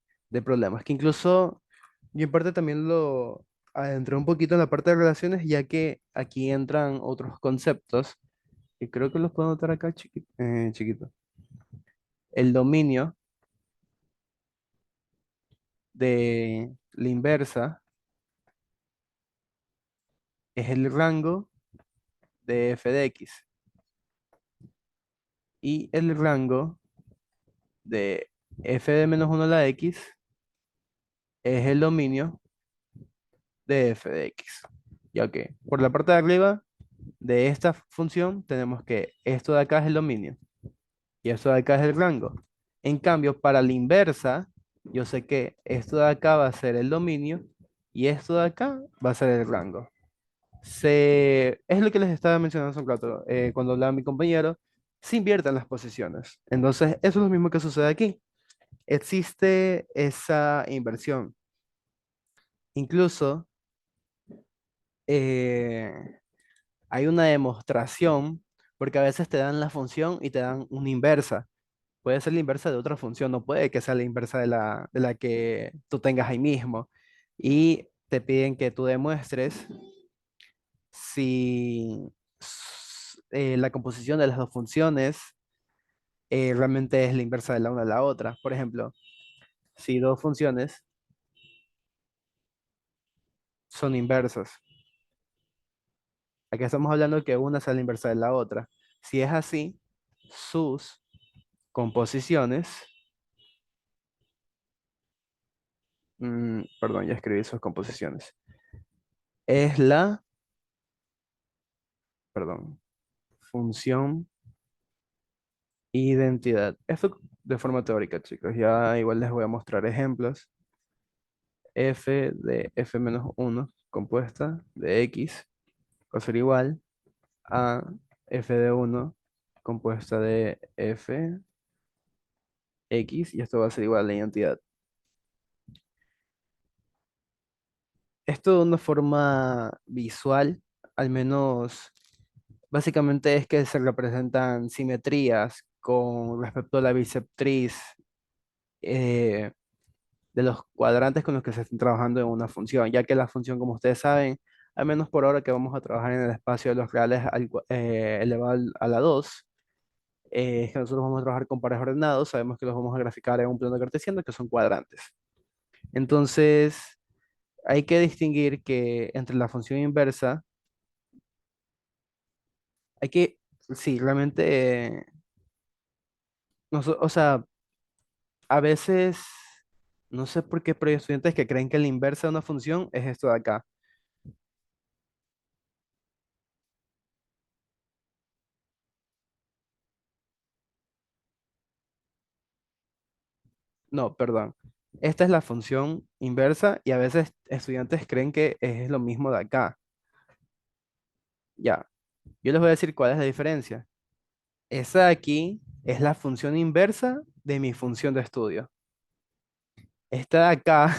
problemas, que incluso yo en parte también lo adentré un poquito en la parte de relaciones, ya que aquí entran otros conceptos, y creo que los puedo notar acá chiquito. El dominio de la inversa es el rango de f de x, y el rango de f de -1 a la x es el dominio de f de x. Ya que por la parte de arriba de esta función tenemos que esto de acá es el dominio y esto de acá es el rango. En cambio, para la inversa, yo sé que esto de acá va a ser el dominio y esto de acá va a ser el rango. Es lo que les estaba mencionando hace un rato, cuando hablaba mi compañero, se invierten las posiciones. Entonces, eso es lo mismo que sucede aquí. Existe esa inversión. Incluso eh, hay una demostración, porque a veces te dan la función y te dan una inversa. Puede ser la inversa de otra función, no puede que sea la inversa de la que tú tengas ahí mismo. Y te piden que tú demuestres si la composición de las dos funciones realmente es la inversa de la una a la otra. Por ejemplo, si dos funciones son inversas, aquí estamos hablando de que una sea la inversa de la otra. Si es así, sus composiciones, perdón, ya escribí sus composiciones, es la, perdón, función identidad. Esto de forma teórica, chicos. Ya igual les voy a mostrar ejemplos. F de f-1 compuesta de x va a ser igual a f de 1 compuesta de f x y esto va a ser igual a la identidad. Esto de una forma visual, al menos básicamente es que se representan simetrías con respecto a la bisectriz eh, de los cuadrantes con los que se estén trabajando en una función, ya que la función, como ustedes saben, al menos por ahora que vamos a trabajar en el espacio de los reales elevado a la 2, es que nosotros vamos a trabajar con pares ordenados, sabemos que los vamos a graficar en un plano cartesiano, que son cuadrantes. Entonces, hay que distinguir que entre la función inversa, hay que, sí, realmente, o sea, a veces, no sé por qué, pero hay estudiantes que creen que la inversa de una función es esto de acá. No, perdón. Esta es la función inversa y a veces estudiantes creen que es lo mismo de acá. Ya, yo les voy a decir cuál es la diferencia. Esa de aquí es la función inversa de mi función de estudio. Esta de acá,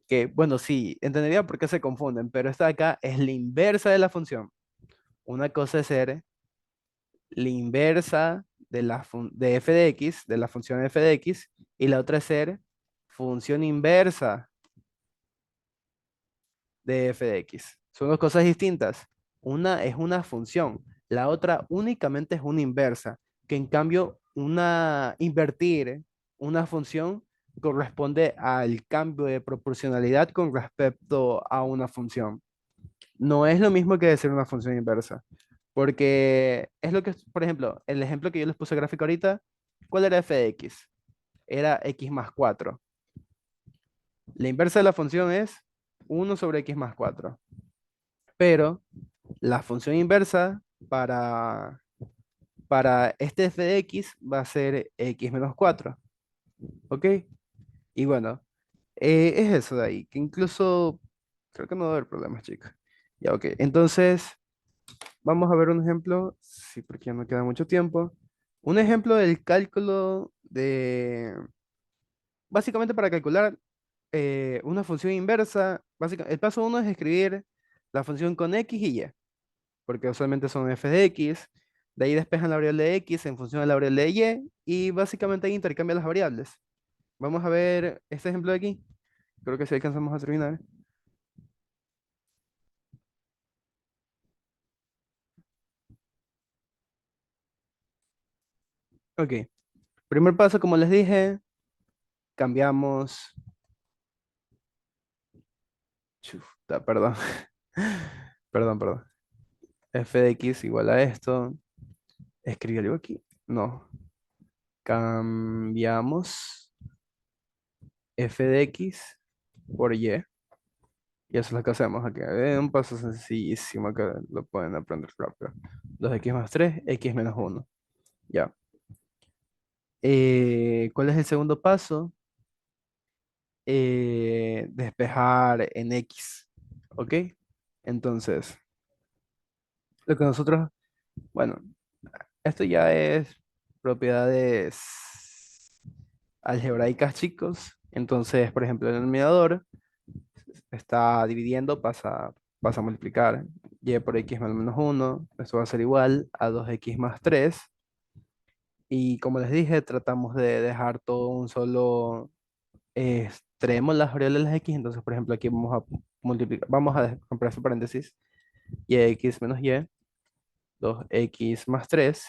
que bueno, sí, entendería por qué se confunden, pero esta de acá es la inversa de la función. Una cosa es ser la inversa de f de x, de la función f de x, y la otra es ser función inversa de f de x. Son dos cosas distintas. Una es una función, la otra únicamente es una inversa, que en cambio invertir una función corresponde al cambio de proporcionalidad con respecto a una función. No es lo mismo que decir una función inversa, porque es lo que, por ejemplo, el ejemplo que yo les puse gráfico ahorita, ¿cuál era f de x? Era x más 4. La inversa de la función es 1/x más 4. Pero la función inversa para este f de x va a ser x menos 4. ¿Ok? Y bueno, es eso de ahí, que incluso creo que no va a haber problemas, chicos. Ya, ok. Entonces, vamos a ver un ejemplo, sí, porque ya no queda mucho tiempo. Un ejemplo del cálculo básicamente para calcular una función inversa, el paso uno es escribir la función con x y y, porque usualmente son f de x. De ahí despejan la variable de x en función de la variable de y básicamente ahí intercambian las variables. Vamos a ver este ejemplo de aquí. Creo que si alcanzamos a terminar. Ok. Primer paso, como les dije, cambiamos. Perdón. Perdón. F de x igual a esto. ¿Escribí algo aquí? No. Cambiamos f de x por y. Y eso es lo que hacemos aquí. Es un paso sencillísimo que lo pueden aprender rápido. 2x más 3, x menos 1. Ya. ¿Cuál es el segundo paso? Despejar en x. ¿Ok? Entonces, lo que nosotros, bueno, esto ya es propiedades algebraicas, chicos. Entonces, por ejemplo, el denominador está dividiendo, pasa a multiplicar. Y por x menos 1, esto va a ser igual a 2x más 3. Y como les dije, tratamos de dejar todo un solo extremo las variables de las x. Entonces, por ejemplo, aquí vamos a multiplicar, vamos a comprar ese paréntesis, y x menos y, 2x más 3.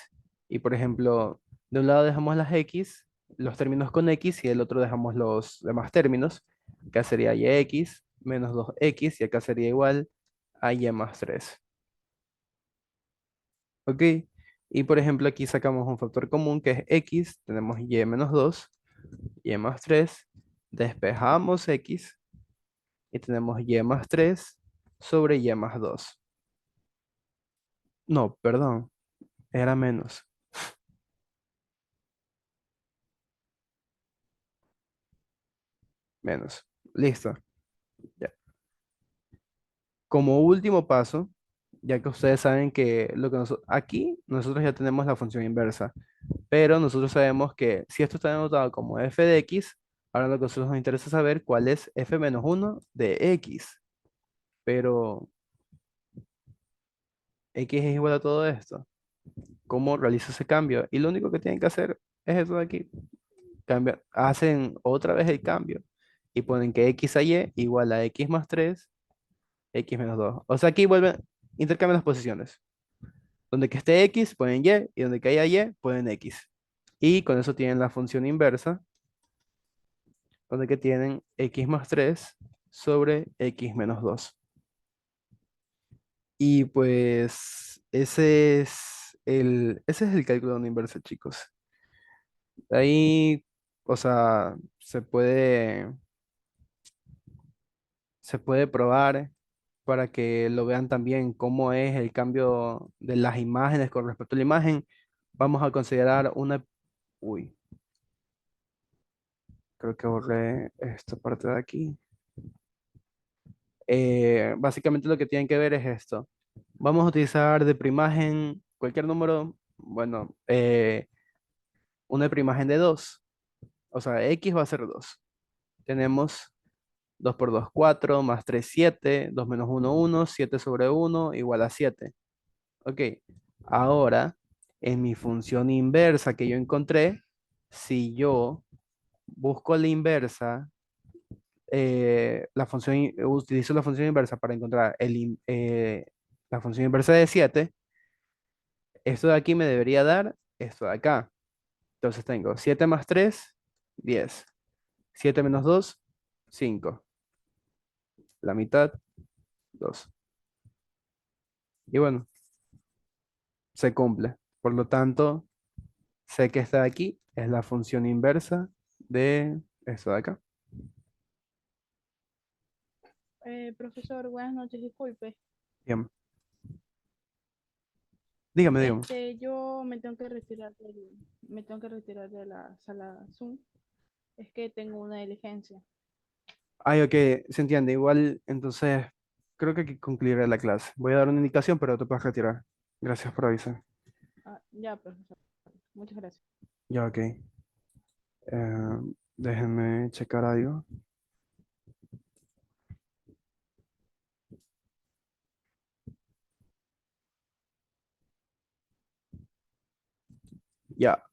Y por ejemplo, de un lado dejamos las x, los términos con x, y del otro dejamos los demás términos. Acá sería yx menos 2x, y acá sería igual a y más 3. ¿Ok? Y por ejemplo, aquí sacamos un factor común que es x, tenemos y menos 2, y más 3, despejamos x y tenemos y más 3 sobre y más 2. No, perdón, era menos. Menos. Listo. Ya. Como último paso, ya que ustedes saben que aquí nosotros ya tenemos la función inversa, pero nosotros sabemos que si esto está denotado como f de x, ahora lo que a nosotros nos interesa saber cuál es f menos 1 de x. Pero x es igual a todo esto. ¿Cómo realizo ese cambio? Y lo único que tienen que hacer es eso de aquí. Hacen otra vez el cambio y ponen que x a y igual a x más 3, x menos 2. O sea, aquí vuelven, intercambian las posiciones. Donde que esté x, ponen y, y donde que haya y, ponen x. Y con eso tienen la función inversa, donde que tienen x más 3 sobre x menos 2. Y pues ese es el cálculo de una inversa, chicos. Ahí, o sea, se puede probar para que lo vean también cómo es el cambio de las imágenes con respecto a la imagen. Vamos a considerar uy, creo que borré esta parte de aquí. Básicamente lo que tienen que ver es esto. Vamos a utilizar de primagen cualquier número, bueno, una primagen de 2. O sea, x va a ser 2. Tenemos 2 por 2, 4, más 3, 7, 2 menos 1, 1, 7 sobre 1 igual a 7. Ok, ahora en mi función inversa que yo encontré, si yo busco la inversa, utilizo la función inversa para encontrar la función inversa de 7, esto de aquí me debería dar esto de acá. Entonces tengo 7 más 3, 10. 7 menos 2, 5. La mitad, 2. Y bueno, se cumple. Por lo tanto, sé que esta de aquí es la función inversa de esto de acá. Profesor, buenas noches, disculpe. Bien. Dígame, dígame. Yo me tengo que retirar de la sala Zoom. Es que tengo una diligencia. Ay, ok, se entiende. Igual, entonces, creo que aquí concluiré la clase. Voy a dar una indicación, pero te puedes retirar. Gracias por avisar. Ah, ya, profesor. Muchas gracias. Ya, ok. Déjenme checar algo. Ya,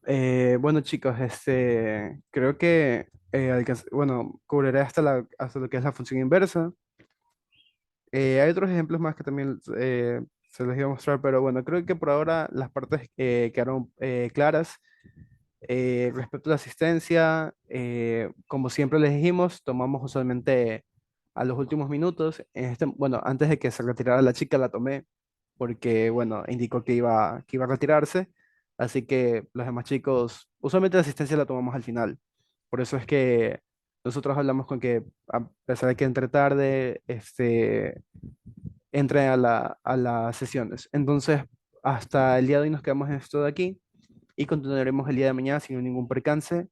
bueno chicos, creo que bueno, cubriré hasta lo que es la función inversa. Hay otros ejemplos más que también se les iba a mostrar, pero bueno, creo que por ahora las partes quedaron claras. Respecto a la asistencia, como siempre les dijimos, tomamos usualmente a los últimos minutos. Bueno, antes de que se retirara la chica, la tomé porque, bueno, indicó que iba a retirarse. Así que los demás chicos, usualmente la asistencia la tomamos al final. Por eso es que nosotros hablamos con que, a pesar de que entre tarde, entre a las sesiones. Entonces, hasta el día de hoy nos quedamos en esto de aquí y continuaremos el día de mañana sin ningún percance,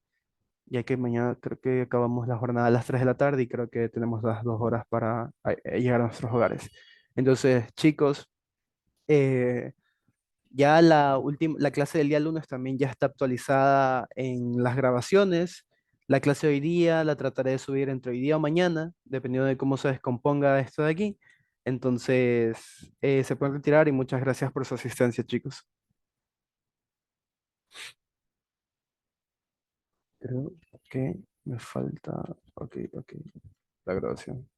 ya que mañana creo que acabamos la jornada a las 3 de la tarde y creo que tenemos las 2 horas para llegar a nuestros hogares. Entonces, chicos, eh, ya la clase del día lunes también ya está actualizada en las grabaciones. La clase de hoy día la trataré de subir entre hoy día o mañana, dependiendo de cómo se descomponga esto de aquí. Entonces, se pueden retirar y muchas gracias por su asistencia, chicos. Creo que me falta. Ok, ok. La grabación.